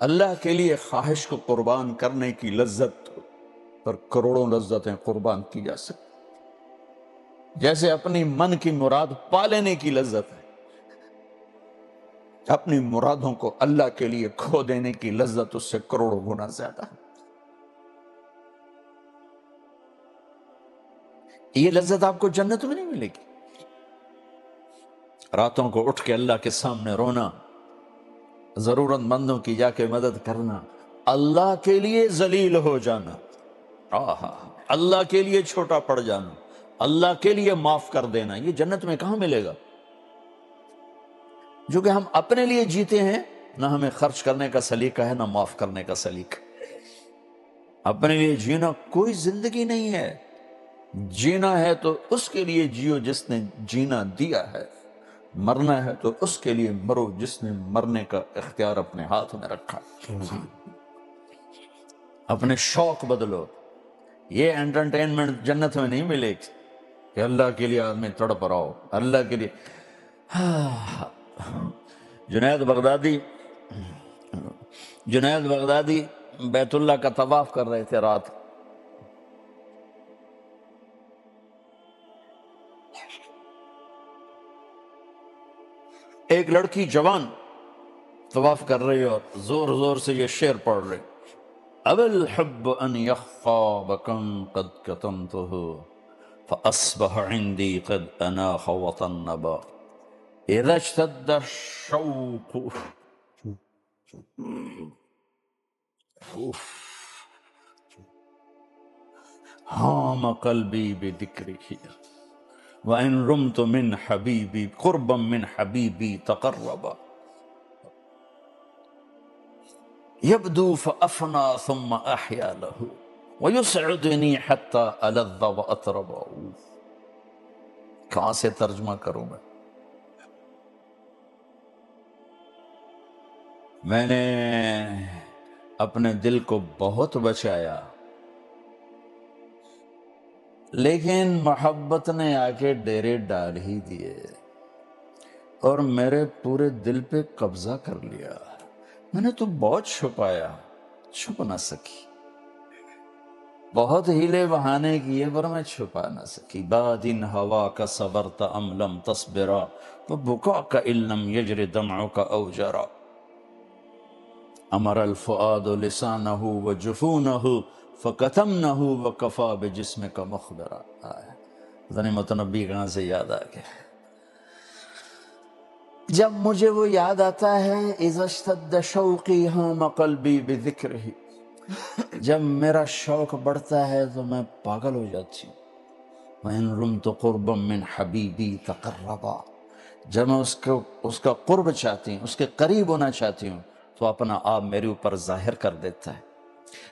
اللہ کے لیے خواہش کو قربان کرنے کی لذت پر کروڑوں لذتیں قربان کی جا سکتی، جیسے اپنی من کی مراد پا لینے کی لذت ہے، اپنی مرادوں کو اللہ کے لیے کھو دینے کی لذت اس سے کروڑوں گنا زیادہ ہے۔ یہ لذت آپ کو جنت میں نہیں ملے گی۔ راتوں کو اٹھ کے اللہ کے سامنے رونا، ضرورت مندوں کی جا کے مدد کرنا، اللہ کے لیے ذلیل ہو جانا، اللہ کے لیے چھوٹا پڑ جانا، اللہ کے لیے معاف کر دینا، یہ جنت میں کہاں ملے گا؟ جو کہ ہم اپنے لیے جیتے ہیں، نہ ہمیں خرچ کرنے کا سلیقہ ہے، نہ معاف کرنے کا سلیقہ۔ اپنے لیے جینا کوئی زندگی نہیں ہے، جینا ہے تو اس کے لیے جیو جس نے جینا دیا ہے، مرنا ہے تو اس کے لیے مرو جس نے مرنے کا اختیار اپنے ہاتھ میں رکھا۔ اپنے شوق بدلو، یہ انٹرٹینمنٹ جنت میں نہیں ملے گی کہ اللہ کے لیے آدمی تڑپ رہا ہو، اللہ کے لیے۔ جنید بغدادی بیت اللہ کا طواف کر رہے تھے رات، ایک لڑکی جوان طواف کر رہی اور زور زور سے یہ شعر پڑھ رہے، اب الحب ان یخفا بکم قد کتمتہ فاصبح عندی قد اناخ وطنبا اذا اشتد الشوق ہام قلبی بذکرہ وان رمت من حبیبی قربا من حبیبی تقربا يبدو فأفنى ثم أحيا له ويسعدني حتى ألذ وأطرب۔ کہاں سے ترجمہ کروں میں نے اپنے دل کو بہت بچایا، لیکن محبت نے آ کے ڈیرے ڈال ہی دیے اور میرے پورے دل پہ قبضہ کر لیا۔ میں نے تو بہت چھپایا، چھپ نہ سکی، بہت ہیلے بہانے کیے پر میں چھپا نہ سکی۔ بادن ہوا کا صبرت ام لم تصبرا وبکاک ان لم یجر دمعک او جرا امر الفؤاد لسانہ وجفونہ فکتمنہ وکفا بجسمک مخبرا۔ ذنی متنبی کہاں سے یاد آ گیا؟ جب مجھے وہ یاد آتا ہے، اذا اشتد شوقی ہام قلبی بذکرہ، جب میرا شوق بڑھتا ہے تو میں پاگل ہو جاتی ہوں۔ وَإِن رُمْتُ قُرْبًا مِّنْ حَبِيبِي تَقَرَّبًا، جب میں اس کا قرب چاہتی ہوں، اس کے قریب ہونا چاہتی ہوں تو اپنا آپ میرے اوپر ظاہر کر دیتا ہے۔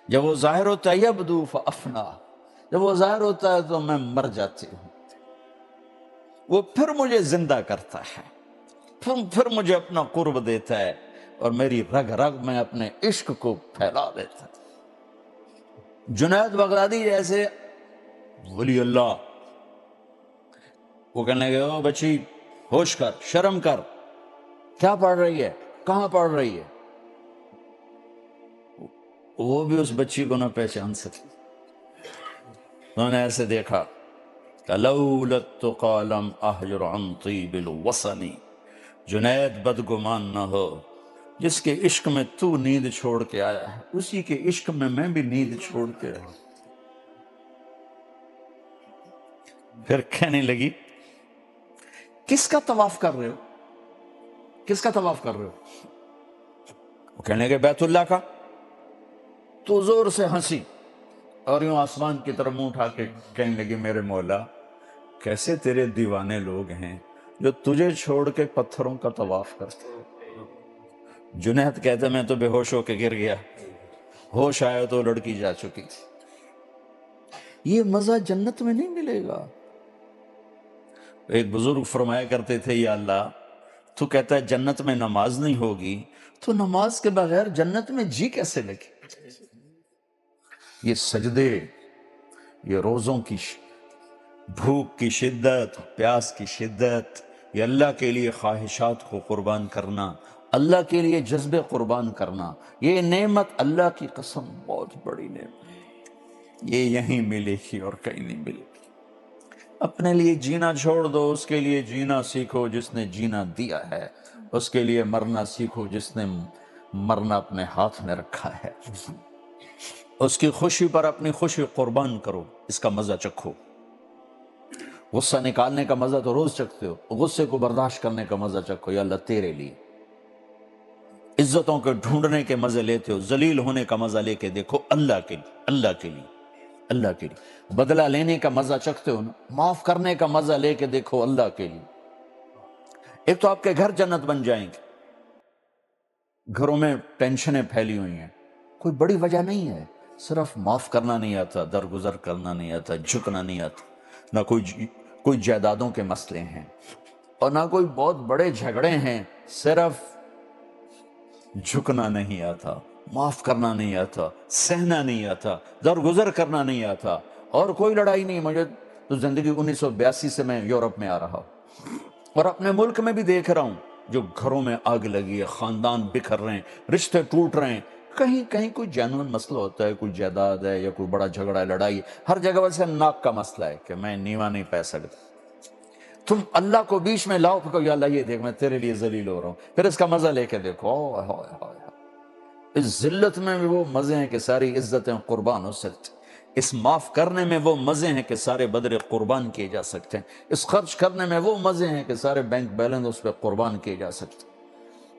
جب وہ ظاہر ہوتا ہے یبدو فأفنا، جب وہ ظاہر ہوتا ہے تو میں مر جاتی ہوں، وہ پھر مجھے زندہ کرتا ہے، پھر مجھے اپنا قرب دیتا ہے اور میری رگ رگ میں اپنے عشق کو پھیلا دیتا ہے۔ جنید بغدادی جیسے ولی اللہ، وہ کہنے لگے، او بچی ہوش کر، شرم کر، کیا پڑھ رہی ہے، کہاں پڑھ رہی ہے؟ وہ بھی اس بچی کو نہ پہچان سکی، انہوں نے ایسے دیکھا کہ لولا التقى لم اہجر عن طیب الوصن، جنید بدگمان نہ ہو، جس کے عشق میں تو نیند چھوڑ کے آیا ہے اسی کے عشق میں بھی نیند چھوڑ کے آیا۔ پھر کہنے لگی، کس کا طواف کر رہے ہو، کس کا طواف کر رہے ہو؟ وہ کہنے لگے بیت اللہ کا۔ تو زور سے ہنسی اور یوں آسمان کی طرف منہ اٹھا کے کہنے لگی، میرے مولا کیسے تیرے دیوانے لوگ ہیں جو تجھے چھوڑ کے پتھروں کا طواف کرتے ہیں۔ جنید کہتے میں تو بے ہوش ہو کے گر گیا، ہوش آیا تو لڑکی جا چکی تھی۔ یہ مزہ جنت میں نہیں ملے گا۔ ایک بزرگ فرمایا کرتے تھے، یا اللہ تو کہتا ہے جنت میں نماز نہیں ہوگی، تو نماز کے بغیر جنت میں جی کیسے لگے؟ یہ سجدے، یہ روزوں کی بھوک کی شدت، پیاس کی شدت، یہ اللہ کے لیے خواہشات کو قربان کرنا، اللہ کے لیے جذبے قربان کرنا، یہ نعمت اللہ کی قسم بہت بڑی نعمت، یہ یہیں ملے گی اور کہیں نہیں ملے گی۔ اپنے لیے جینا چھوڑ دو، اس کے لیے جینا سیکھو جس نے جینا دیا ہے، اس کے لیے مرنا سیکھو جس نے مرنا اپنے ہاتھ میں رکھا ہے، اس کی خوشی پر اپنی خوشی قربان کرو، اس کا مزہ چکھو۔ غصہ نکالنے کا مزہ تو روز چکھتے ہو، غصے کو برداشت کرنے کا مزہ چکھو، یا اللہ تیرے لیے۔ عزتوں کے ڈھونڈنے کے مزے لیتے ہو، ذلیل ہونے کا مزہ لے کے دیکھو اللہ کے لیے، اللہ کے لیے، اللہ کے لیے۔ بدلہ لینے کا مزہ چکھتے ہو نا، معاف کرنے کا مزہ لے کے دیکھو اللہ کے لیے۔ ایک تو آپ کے گھر جنت بن جائیں گے۔ گھروں میں ٹینشنیں پھیلی ہوئی ہیں، کوئی بڑی وجہ نہیں ہے، صرف معاف کرنا نہیں آتا، درگزر کرنا نہیں آتا، جھکنا نہیں آتا، نہ کوئی جائیدادوں کے مسئلے ہیں اور نہ کوئی بہت بڑے جھگڑے ہیں، صرف جھکنا نہیں آتا، معاف کرنا نہیں آتا، سہنا نہیں آتا، درگزر کرنا نہیں آتا، اور کوئی لڑائی نہیں۔ مجھے تو زندگی 1982 سے میں یورپ میں آ رہا ہوں اور اپنے ملک میں بھی دیکھ رہا ہوں جو گھروں میں آگ لگی ہے، خاندان بکھر رہے ہیں، رشتے ٹوٹ رہے ہیں، کہیں کہیں کوئی جینوئن مسئلہ ہوتا ہے، کوئی جائیداد ہے یا کوئی بڑا جھگڑا ہے، لڑائی ہے، ہر جگہ ویسے ناک کا مسئلہ ہے کہ میں نیوا نہیں پہ سکتا۔ تم اللہ کو بیچ میں لاؤ، پھر یا اللہ یہ دیکھ میں تیرے لیے ذلیل ہو رہا ہوں، پھر اس کا مزہ لے کے دیکھو، اوہ ہوئے ہوئے، اس ذلت میں بھی وہ مزے ہیں کہ ساری عزتیں قربان ہو سکتی، اس معاف کرنے میں وہ مزے ہیں کہ سارے بدلے قربان کیے جا سکتے ہیں، اس خرچ کرنے میں وہ مزے ہیں کہ سارے بینک بیلنس اس پہ قربان کیے جا سکتے ہیں۔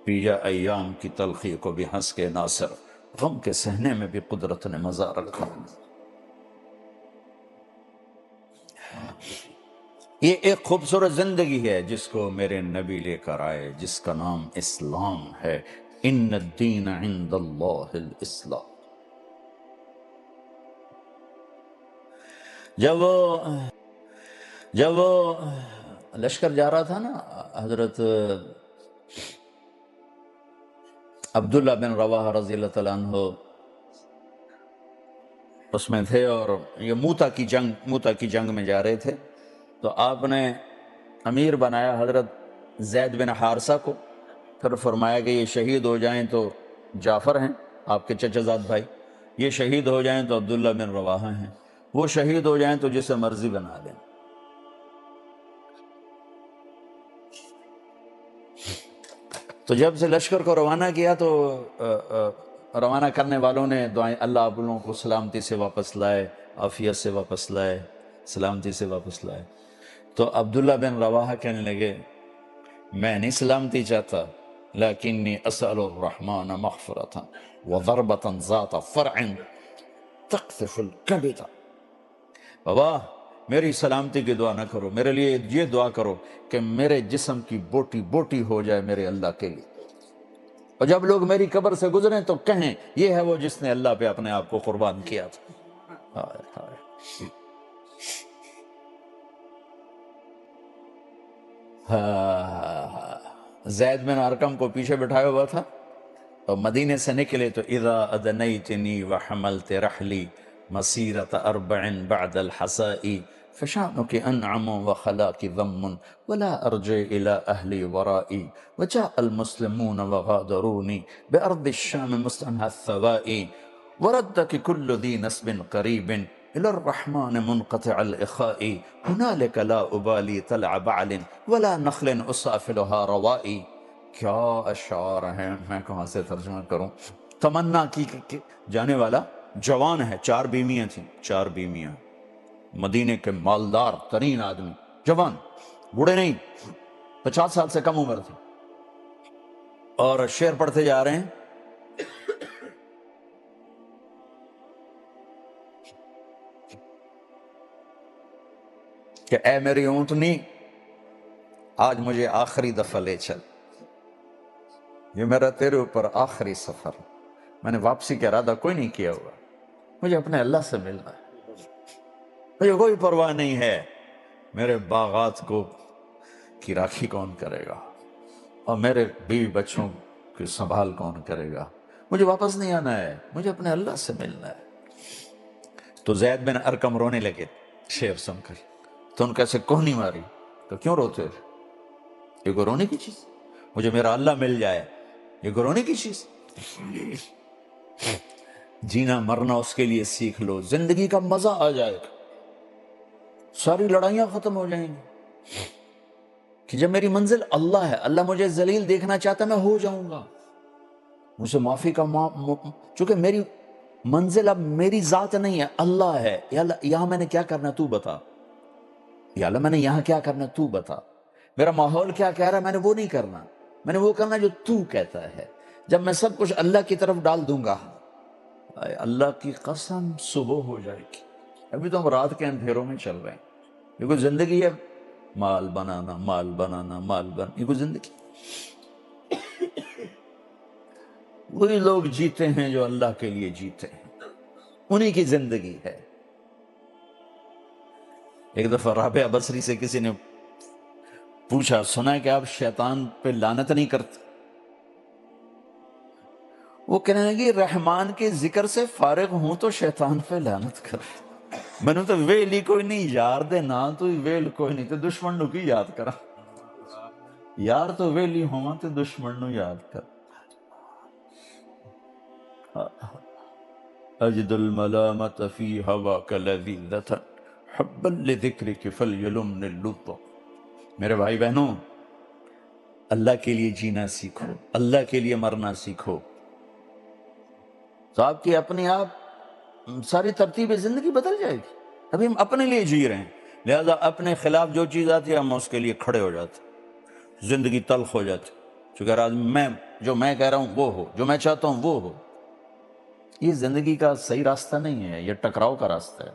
پیا ایام کی تلخی کو بھی ہنس کے ناصر، غم کے سہنے میں بھی قدرت نے مزہ رکھا۔ یہ ایک خوبصورت زندگی ہے جس کو میرے نبی لے کر آئے، جس کا نام اسلام ہے۔ ان الدین عند اللہ الاسلام۔ جب وہ لشکر جا رہا تھا نا، حضرت عبداللہ بن رواحہ رضی اللہ تعالیٰ عنہ اس میں تھے، اور یہ موتا کی جنگ میں جا رہے تھے، تو آپ نے امیر بنایا حضرت زید بن حارثہ کو، پھر فرمایا کہ یہ شہید ہو جائیں تو جعفر ہیں آپ کے چچا زاد بھائی، یہ شہید ہو جائیں تو عبداللہ بن رواحہ ہیں، وہ شہید ہو جائیں تو جسے مرضی بنا دیں۔ تو جب سے لشکر کو روانہ کیا تو روانہ کرنے والوں نے دعائیں، اللہ آپ لوگوں کو سلامتی سے واپس لائے، عافیت سے واپس لائے، سلامتی سے واپس لائے۔ تو عبداللہ بن رواحہ کہنے لگے میں نہیں سلامتی چاہتا، لیکنی اسأل الرحمن مغفرتا وضربتا ذات فرع تقذف الکبد۔ بابا میری سلامتی کی دعا نہ کرو، میرے لیے یہ دعا کرو کہ میرے جسم کی بوٹی بوٹی ہو جائے میرے اللہ کے لیے، اور جب لوگ میری قبر سے گزریں تو کہیں یہ ہے وہ جس نے اللہ پہ اپنے آپ کو قربان کیا تھا۔ ہائے ہائے۔ زید بن ارقم کو پیچھے بٹھایا ہوا تھا، اور مدینے سے نکلے تو اذا ادنیتنی وحملت رحلی مسیرت اربع بعد الحسائی فشانک انعم وخلاک ذم ولا ارجع الى اہلی ورائی وجاء المسلمون وغادرونی بارض الشام مستنہ الثوائی وردك كل ذي نسب قريب إلى الرحمن منقطع الإخاء هنالك لا أبالي طلع بعل ولا نخل أصافلها روائي۔ کیا اشعار ہیں، میں کہاں سے ترجمہ کروں۔ تمنا کی کہ جانے والا جوان ہے، 4 بیویاں تھیں، 4 بیویاں، مدینے کے مالدار ترین آدمی، جوان، بوڑھے نہیں، 50 سال سے کم عمر تھی، اور شعر پڑھتے جا رہے ہیں کہ اے میری اونٹنی آج مجھے آخری دفعہ لے چل، یہ میرا تیرے اوپر آخری سفر، میں نے واپسی کا ارادہ کوئی نہیں کیا ہوا، مجھے اپنے اللہ سے ملنا ہے، مجھے کوئی پرواہ نہیں ہے میرے باغات کو کی راکھی کون کرے گا اور میرے بیوی بچوں کی سنبھال کون کرے گا، مجھے واپس نہیں آنا ہے، مجھے اپنے اللہ سے ملنا ہے۔ تو زید بن ارقم رونے لگے شعر سن کر، تو ان کیسے کوہ نہیں ماری، تو کیوں روتے ہو؟ یہ کوئی رونے کی چیز؟ مجھے میرا اللہ مل جائے، یہ کوئی رونے کی چیز؟ جینا مرنا اس کے لیے سیکھ لو، زندگی کا مزہ آ جائے گا، ساری لڑائیاں ختم ہو جائیں گی کہ جب میری منزل اللہ ہے، اللہ مجھے ذلیل دیکھنا چاہتا ہے، میں ہو جاؤں گا، مجھے معافی کا چونکہ میری منزل اب میری ذات نہیں ہے، اللہ ہے۔ یا اللہ یہاں میں نے کیا کرنا تو بتا، یا اللہ میں نے یہاں کیا کرنا تو بتا، میرا ماحول کیا کہہ رہا ہے میں نے وہ نہیں کرنا، میں نے وہ کرنا جو تو کہتا ہے۔ جب میں سب کچھ اللہ کی طرف ڈال دوں گا، اے اللہ کی قسم صبح ہو جائے گی۔ ابھی تو ہم رات کے اندھیروں میں چل رہے ہیں، یہ کوئی زندگی ہے؟ مال بنانا مال بنانا مال بنانا، یہ کوئی زندگی؟ وہی لوگ جیتے ہیں جو اللہ کے لیے جیتے ہیں، انہی کی زندگی ہے۔ ایک دفعہ رابعہ بصری سے کسی نے پوچھا، سنا ہے کہ آپ شیطان پہ لعنت نہیں کرتے؟ وہ کہنے لگی رحمان کے ذکر سے فارغ ہوں تو شیطان پہ لعنت کرتے، میں نے تو ویلی کوئی نہیں یار دے نا تو ویل کوئی نہیں تو دشمن نو کی یاد کرا، یار تو ویلی ہوا تو دشمن نو یاد کر۔ اجد الملامت فی ہواک لذیذتا حبا لذکرک فلیلمن اللطف۔ میرے بھائی بہنوں، اللہ کے لیے جینا سیکھو، اللہ کے لیے مرنا سیکھو، تو آپ کی اپنے آپ ساری ترتیب زندگی بدل جائے گی۔ ابھی ہم اپنے لیے جی رہے ہیں، لہذا اپنے خلاف جو چیز آتی ہے ہم اس کے لیے کھڑے ہو جاتے، زندگی تلخ ہو جاتی، چونکہ آج میں جو میں کہہ رہا ہوں وہ ہو، جو میں چاہتا ہوں وہ ہو۔ یہ زندگی کا صحیح راستہ نہیں ہے، یہ ٹکراؤ کا راستہ ہے۔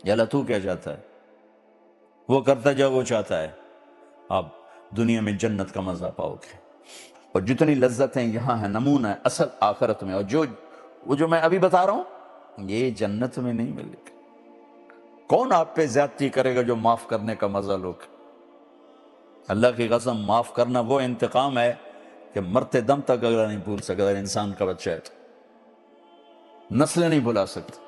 یا اللہ تو کیا چاہتا ہے، وہ کرتا جو وہ چاہتا ہے، آپ دنیا میں جنت کا مزہ پاؤ گے، اور جتنی لذتیں یہاں ہیں نمونہ ہے اصل آخرت میں، اور وہ جو میں ابھی بتا رہا ہوں یہ جنت میں نہیں ملے گا۔ کون آپ پہ زیادتی کرے گا جو معاف کرنے کا مزہ لوگ؟ اللہ کی قسم معاف کرنا وہ انتقام ہے کہ مرتے دم تک اگر نہیں بھول سکتا، اگر انسان کا بچہ ہے تو نسلیں نہیں بھلا سکتے۔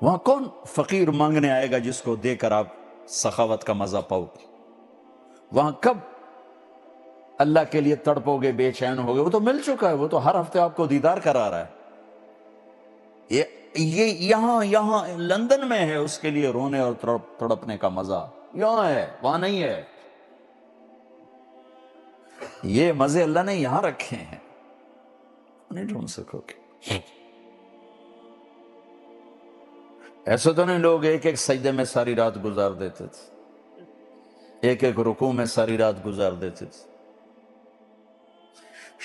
وہاں کون فقیر مانگنے آئے گا جس کو دے کر آپ سخاوت کا مزہ پاؤ گے؟ وہاں کب اللہ کے لیے تڑپو گے، بے چین ہوگے؟ وہ تو مل چکا ہے، وہ تو ہر ہفتے آپ کو دیدار کرا رہا ہے۔ یہ یہاں لندن میں ہے اس کے لیے رونے اور تڑپنے کا مزہ، یہاں ہے وہاں نہیں ہے۔ یہ مزے اللہ نے یہاں رکھے ہیں، نہیں ڈھونڈ سکو گے۔ ایسے تو نہیں لوگ ایک ایک سجدے میں ساری رات گزار دیتے تھے، ایک ایک رکوع میں ساری رات گزار دیتے تھے۔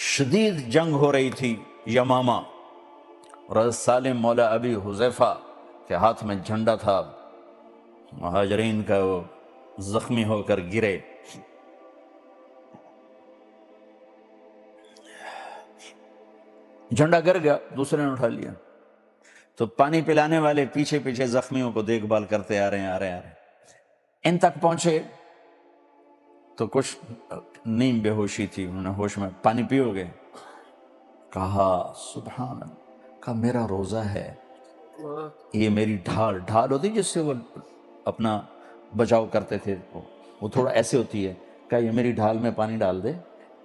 شدید جنگ ہو رہی تھی یمامہ، اور حضرت سالم مولا ابی حذیفہ کے ہاتھ میں جھنڈا تھا، مہاجرین کا، وہ زخمی ہو کر گرے۔ جھنڈا گر گیا، دوسرے نے اٹھا لیا، تو پانی پلانے والے پیچھے پیچھے زخمیوں کو دیکھ بھال کرتے آ رہے ہیں، ان تک پہنچے تو کچھ نیم بے ہوشی تھی، انہوں نے ہوش میں، پانی پیو گے؟ کہا سبحان اللہ، کہا میرا روزہ ہے، یہ میری ڈھال ہوتی جس سے وہ اپنا بچاؤ کرتے تھے، وہ تھوڑا ایسے ہوتی ہے، کہا یہ میری ڈھال میں پانی ڈال دے،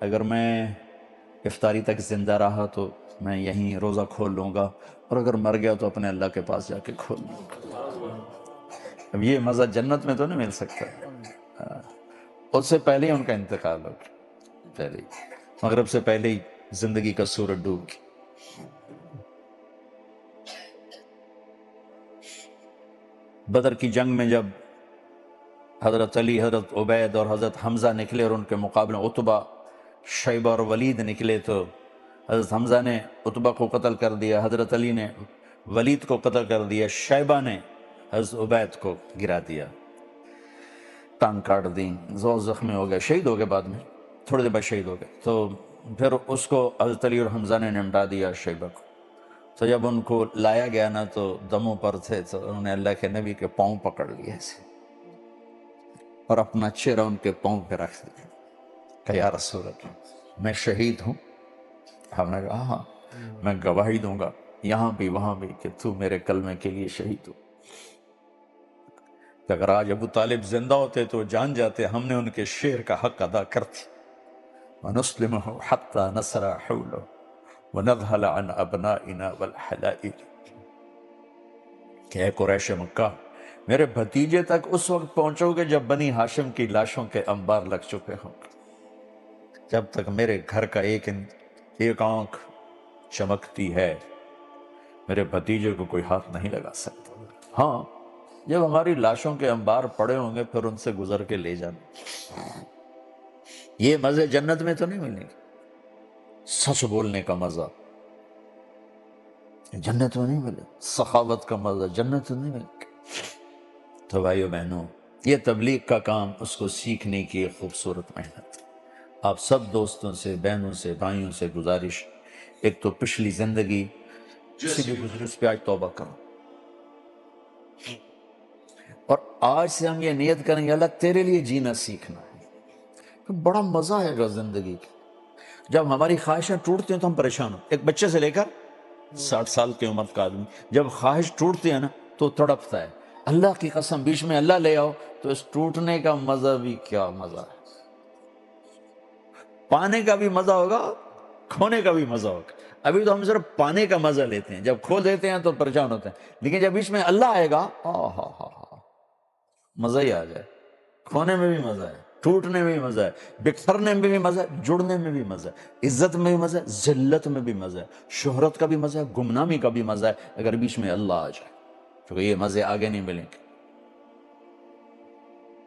اگر میں افطاری تک زندہ رہا تو میں یہیں روزہ کھول لوں گا، اور اگر مر گیا تو اپنے اللہ کے پاس جا کے کھول لوں گا۔ اب یہ مزہ جنت میں تو نہیں مل سکتا۔ اس سے پہلے ہی ان کا انتقال ہو گیا، پہلے مغرب سے پہلے ہی زندگی کا سورج ڈوب گیا۔ بدر کی جنگ میں جب حضرت علی، حضرت عبید اور حضرت حمزہ نکلے اور ان کے مقابلے عتبہ، شیبہ اور ولید نکلے، تو حضرت حمزہ نے عتبہ کو قتل کر دیا، حضرت علی نے ولید کو قتل کر دیا، شیبہ نے حضرت عبید کو گرا دیا، ٹانگ کاٹ دی، زور زخمی ہو گئے، شہید ہو گئے، بعد میں تھوڑے دیر بعد شہید ہو گئے۔ تو پھر اس کو حضرت علی اور حمزہ نے نمٹا دیا شیبہ کو. تو جب ان کو لایا گیا نا تو دموں پر تھے، تو انہوں نے اللہ کے نبی کے پاؤں پکڑ لیے ایسے اور اپنا چہرہ ان کے پاؤں پہ رکھ دیا کہ یا رسول اللہ میں شہید ہوں. ہم نے کہا ہاں میں گواہی دوں گا یہاں بھی وہاں بھی کہ تو میرے کلمے کے لیے شہید ہو. کہ اگر آج ابو طالب زندہ ہوتے تو جان جاتے ہم نے ان کے شعر کا حق ادا کرتے. وَنُسْلِمُهُ حَتَّى نَصْرَ حَوْلَهُ وَنَذْهَلَ عَنْ أَبْنَائِنَا وَالْحَلَائِلِ. کہ اے قریش مکہ میرے بھتیجے تک اس وقت پہنچو گے جب بنی ہاشم کی لاشوں کے انبار لگ چکے ہوں گے. جب تک میرے گھر کا ایک آنکھ چمکتی ہے میرے بھتیجے کو کوئی ہاتھ نہیں لگا سکتا. ہاں جب ہماری لاشوں کے انبار پڑے ہوں گے پھر ان سے گزر کے لے جانا. یہ مزے جنت میں تو نہیں ملیں گے. سچ بولنے کا مزہ جنت میں نہیں ملے، سخاوت کا مزہ جنت میں نہیں ملے. تو بھائیو بہنوں یہ تبلیغ کا کام، اس کو سیکھنے کی ایک خوبصورت محنت. آپ سب دوستوں سے، بہنوں سے، بھائیوں سے گزارش، ایک تو پچھلی زندگی جس بھی گزری اس پہ آج توبہ کرو، اور آج سے ہم یہ نیت کریں گے اللہ تیرے لیے جینا سیکھنا ہے. تو بڑا مزہ آئے گا زندگی کی. جب ہماری خواہشیں ٹوٹتی ہیں تو ہم پریشان ہو. ایک بچے سے لے کر 60 سال کی عمر کا آدمی جب خواہش ٹوٹتی ہے نا تو تڑپتا ہے. اللہ کی قسم بیچ میں اللہ لے آؤ تو اس ٹوٹنے کا مزہ بھی کیا مزہ ہے. پانے کا بھی مزہ ہوگا، کھونے کا بھی مزہ ہوگا. ابھی تو ہم صرف پانے کا مزہ لیتے ہیں، جب کھو دیتے ہیں تو پریشان ہوتے ہیں. لیکن جب بیچ میں اللہ آئے گا مزہ ہی آ جائے. کھونے میں بھی مزہ ہے، ٹوٹنے میں بھی مزہ ہے، بکھرنے میں بھی مزہ ہے، جڑنے میں بھی مزہ ہے، عزت میں بھی مزہ ہے، ذلت میں بھی مزہ ہے، شہرت کا بھی مزہ ہے، گمنامی کا بھی مزہ ہے اگر بیچ میں اللہ آ جائے. کیونکہ یہ مزے آگے نہیں ملیں گے.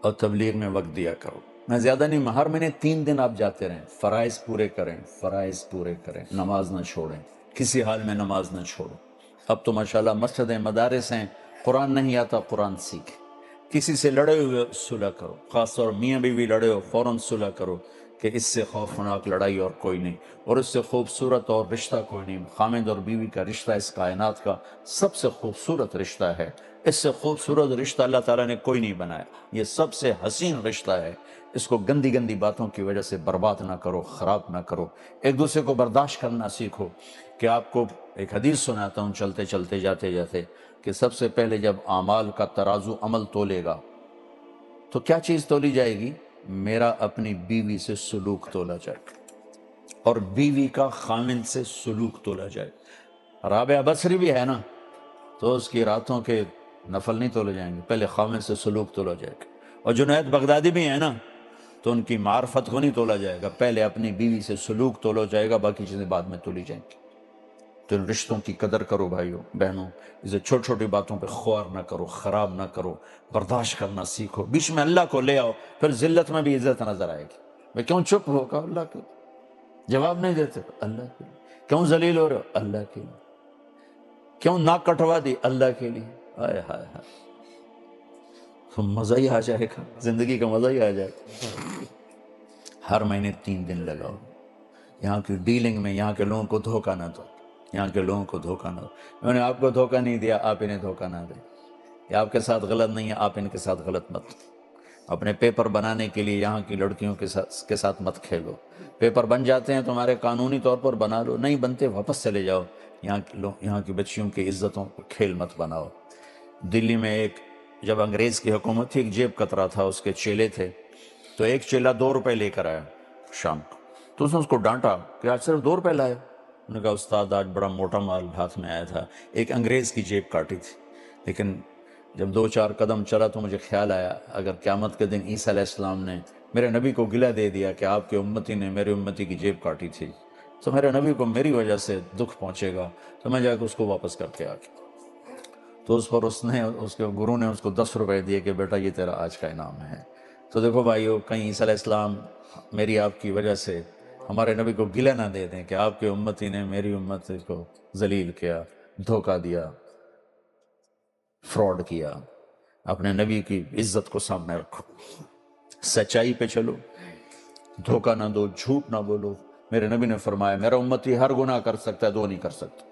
اور تبلیغ میں وقت دیا کرو. میں زیادہ نہیں، ہر مہینے 3 دن آپ جاتے رہیں. فرائض پورے کریں، فرائض پورے کریں، نماز نہ چھوڑیں، کسی حال میں نماز نہ چھوڑو. اب تو ماشاءاللہ مسجدیں، مدارس ہیں. قرآن نہیں آتا قرآن سیکھیں. کسی سے لڑے ہوئے صلح کرو، خاص طور میاں بیوی لڑے ہو فوراً صلح کرو کہ اس سے خوفناک لڑائی اور کوئی نہیں، اور اس سے خوبصورت اور رشتہ کوئی نہیں. خامد اور بیوی کا رشتہ اس کائنات کا سب سے خوبصورت رشتہ ہے. اس سے خوبصورت رشتہ اللہ تعالیٰ نے کوئی نہیں بنایا. یہ سب سے حسین رشتہ ہے. اس کو گندی گندی باتوں کی وجہ سے برباد نہ کرو، خراب نہ کرو. ایک دوسرے کو برداشت کرنا سیکھو. کہ آپ کو ایک حدیث سناتا ہوں چلتے چلتے جاتے جاتے، کہ سب سے پہلے جب اعمال کا ترازو عمل تولے گا تو کیا چیز تولی جائے گی؟ میرا اپنی بیوی سے سلوک تولا جائے گا، اور بیوی کا خامن سے سلوک تولا جائے گا. رابعہ بصری بھی ہے نا تو اس کی راتوں کے نفل نہیں تولے جائیں گے، پہلے خامن سے سلوک تولا جائے گا. اور جنید بغدادی بھی ہے نا تو ان کی معرفت کو نہیں تولا جائے گا، پہلے اپنی بیوی سے سلوک تولا جائے گا، باقی چیزیں بعد میں تولی جائیں گی. تو ان رشتوں کی قدر کرو بھائیوں بہنوں. اسے چھوٹی چھوٹی باتوں پہ خوار نہ کرو، خراب نہ کرو، برداشت کرنا سیکھو. بیچ میں اللہ کو لے آؤ، پھر ذلت میں بھی عزت نظر آئے گی. میں کیوں چپ ہو؟ کہا اللہ کے جواب نہیں دیتے اللہ کے لیے. کیوں ذلیل ہو رہے ہو؟ اللہ کے لیے. کیوں ناک کٹوا دی؟ اللہ کے لیے. ہائے ہائے ہائے، تو مزہ ہی آ جائے گا، زندگی کا مزہ ہی آ جائے گا. ہر مہینے 3 دن لگاؤ. یہاں کی ڈیلنگ میں یہاں کے لوگوں کو دھوکہ نہ دو. یہاں کے لوگوں کو دھوکہ نہ دو. میں نے آپ کو دھوکہ نہیں دیا، آپ انہیں دھوکہ نہ دیں. یہ آپ کے ساتھ غلط نہیں ہے، آپ ان کے ساتھ غلط مت. اپنے پیپر بنانے کے لیے یہاں کی لڑکیوں کے ساتھ مت کھیلو. پیپر بن جاتے ہیں تمہارے قانونی طور پر بنا لو، نہیں بنتے واپس چلے جاؤ. یہاں کی بچیوں کی عزتوں کو کھیل مت بناؤ. دلی میں جب انگریز کی حکومت تھی، ایک جیب کترا تھا، اس کے چیلے تھے، تو ایک چیلا 2 روپے لے کر آیا شام کو. تو اس نے اس کو ڈانٹا کہ آج صرف 2 روپے لائے. انہوں نے کہا استاد آج بڑا موٹا مال ہاتھ میں آیا تھا، ایک انگریز کی جیب کاٹی تھی. لیکن جب 2-4 قدم چلا تو مجھے خیال آیا اگر قیامت کے دن عیسیٰ علیہ السلام نے میرے نبی کو گلہ دے دیا کہ آپ کے امتی نے میرے امتی کی جیب کاٹی تھی تو میرے نبی کو میری وجہ سے دکھ پہنچے گا، تو میں جا کے اس کو واپس کر کے آ گیا. تو اس پر اس کے گرو نے اس کو 10 روپے دیے کہ بیٹا یہ تیرا آج کا انعام ہے. تو دیکھو بھائیو، کہیں عیسیٰ علیہ السلام میری آپ کی وجہ سے ہمارے نبی کو گلہ نہ دے دیں کہ آپ کے امتی نے میری امت کو ذلیل کیا، دھوکہ دیا، فراڈ کیا. اپنے نبی کی عزت کو سامنے رکھو، سچائی پہ چلو، دھوکہ نہ دو، جھوٹ نہ بولو، میرے نبی نے فرمایا میرا امتی ہر گناہ کر سکتا ہے، دو نہیں کر سکتا،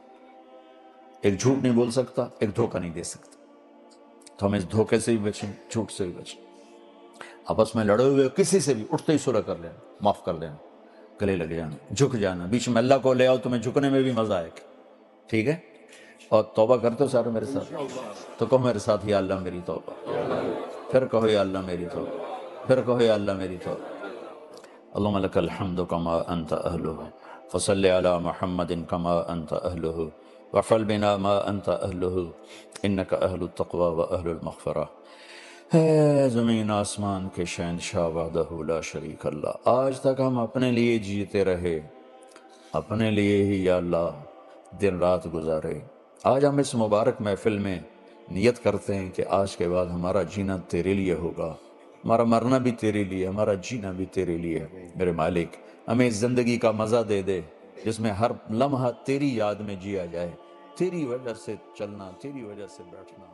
ایک جھوٹ نہیں بول سکتا، ایک دھوکہ نہیں دے سکتا۔ تو ہم اس دھوکے سے بھی بچیں، جھوٹ سے بھی بچیں۔ آپس میں لڑے ہوئے کسی سے بھی اٹھتے ہی صلح کر لینا، معاف کر دینا، گلے لگ جانا، جھک جانا، بیچ میں اللہ کو لے آؤ، تمہیں جھکنے میں بھی مزہ آئے گا، ٹھیک ہے؟ اور توبہ کرتے ہو سارے میرے ساتھ؟ تو کہو میرے ساتھ یا اللہ میری توبہ، پھر کہو یا اللہ میری توبہ، پھر کہو یا اللہ میری توبہ۔ اللہم لک الحمد کما انت اہلہ، فصلی علی محمد کما انت اہلہ، وفعل بنا ما انت اہلہ، انک اہل التقوی و اہل المغفرہ۔ اے زمین آسمان کے شہنشاہ وحدہ لا شریک اللہ، آج تک ہم اپنے لیے جیتے رہے، اپنے لیے ہی یا اللہ دن رات گزارے۔ آج ہم اس مبارک محفل میں نیت کرتے ہیں کہ آج کے بعد ہمارا جینا تیرے لیے ہوگا، ہمارا مرنا بھی تیرے لیے، ہمارا جینا بھی تیرے لیے۔ میرے مالک ہمیں اس زندگی کا مزہ دے دے جس میں ہر لمحہ تیری یاد میں جیا جائے، تیری وجہ سے چلنا، تیری وجہ سے بیٹھنا۔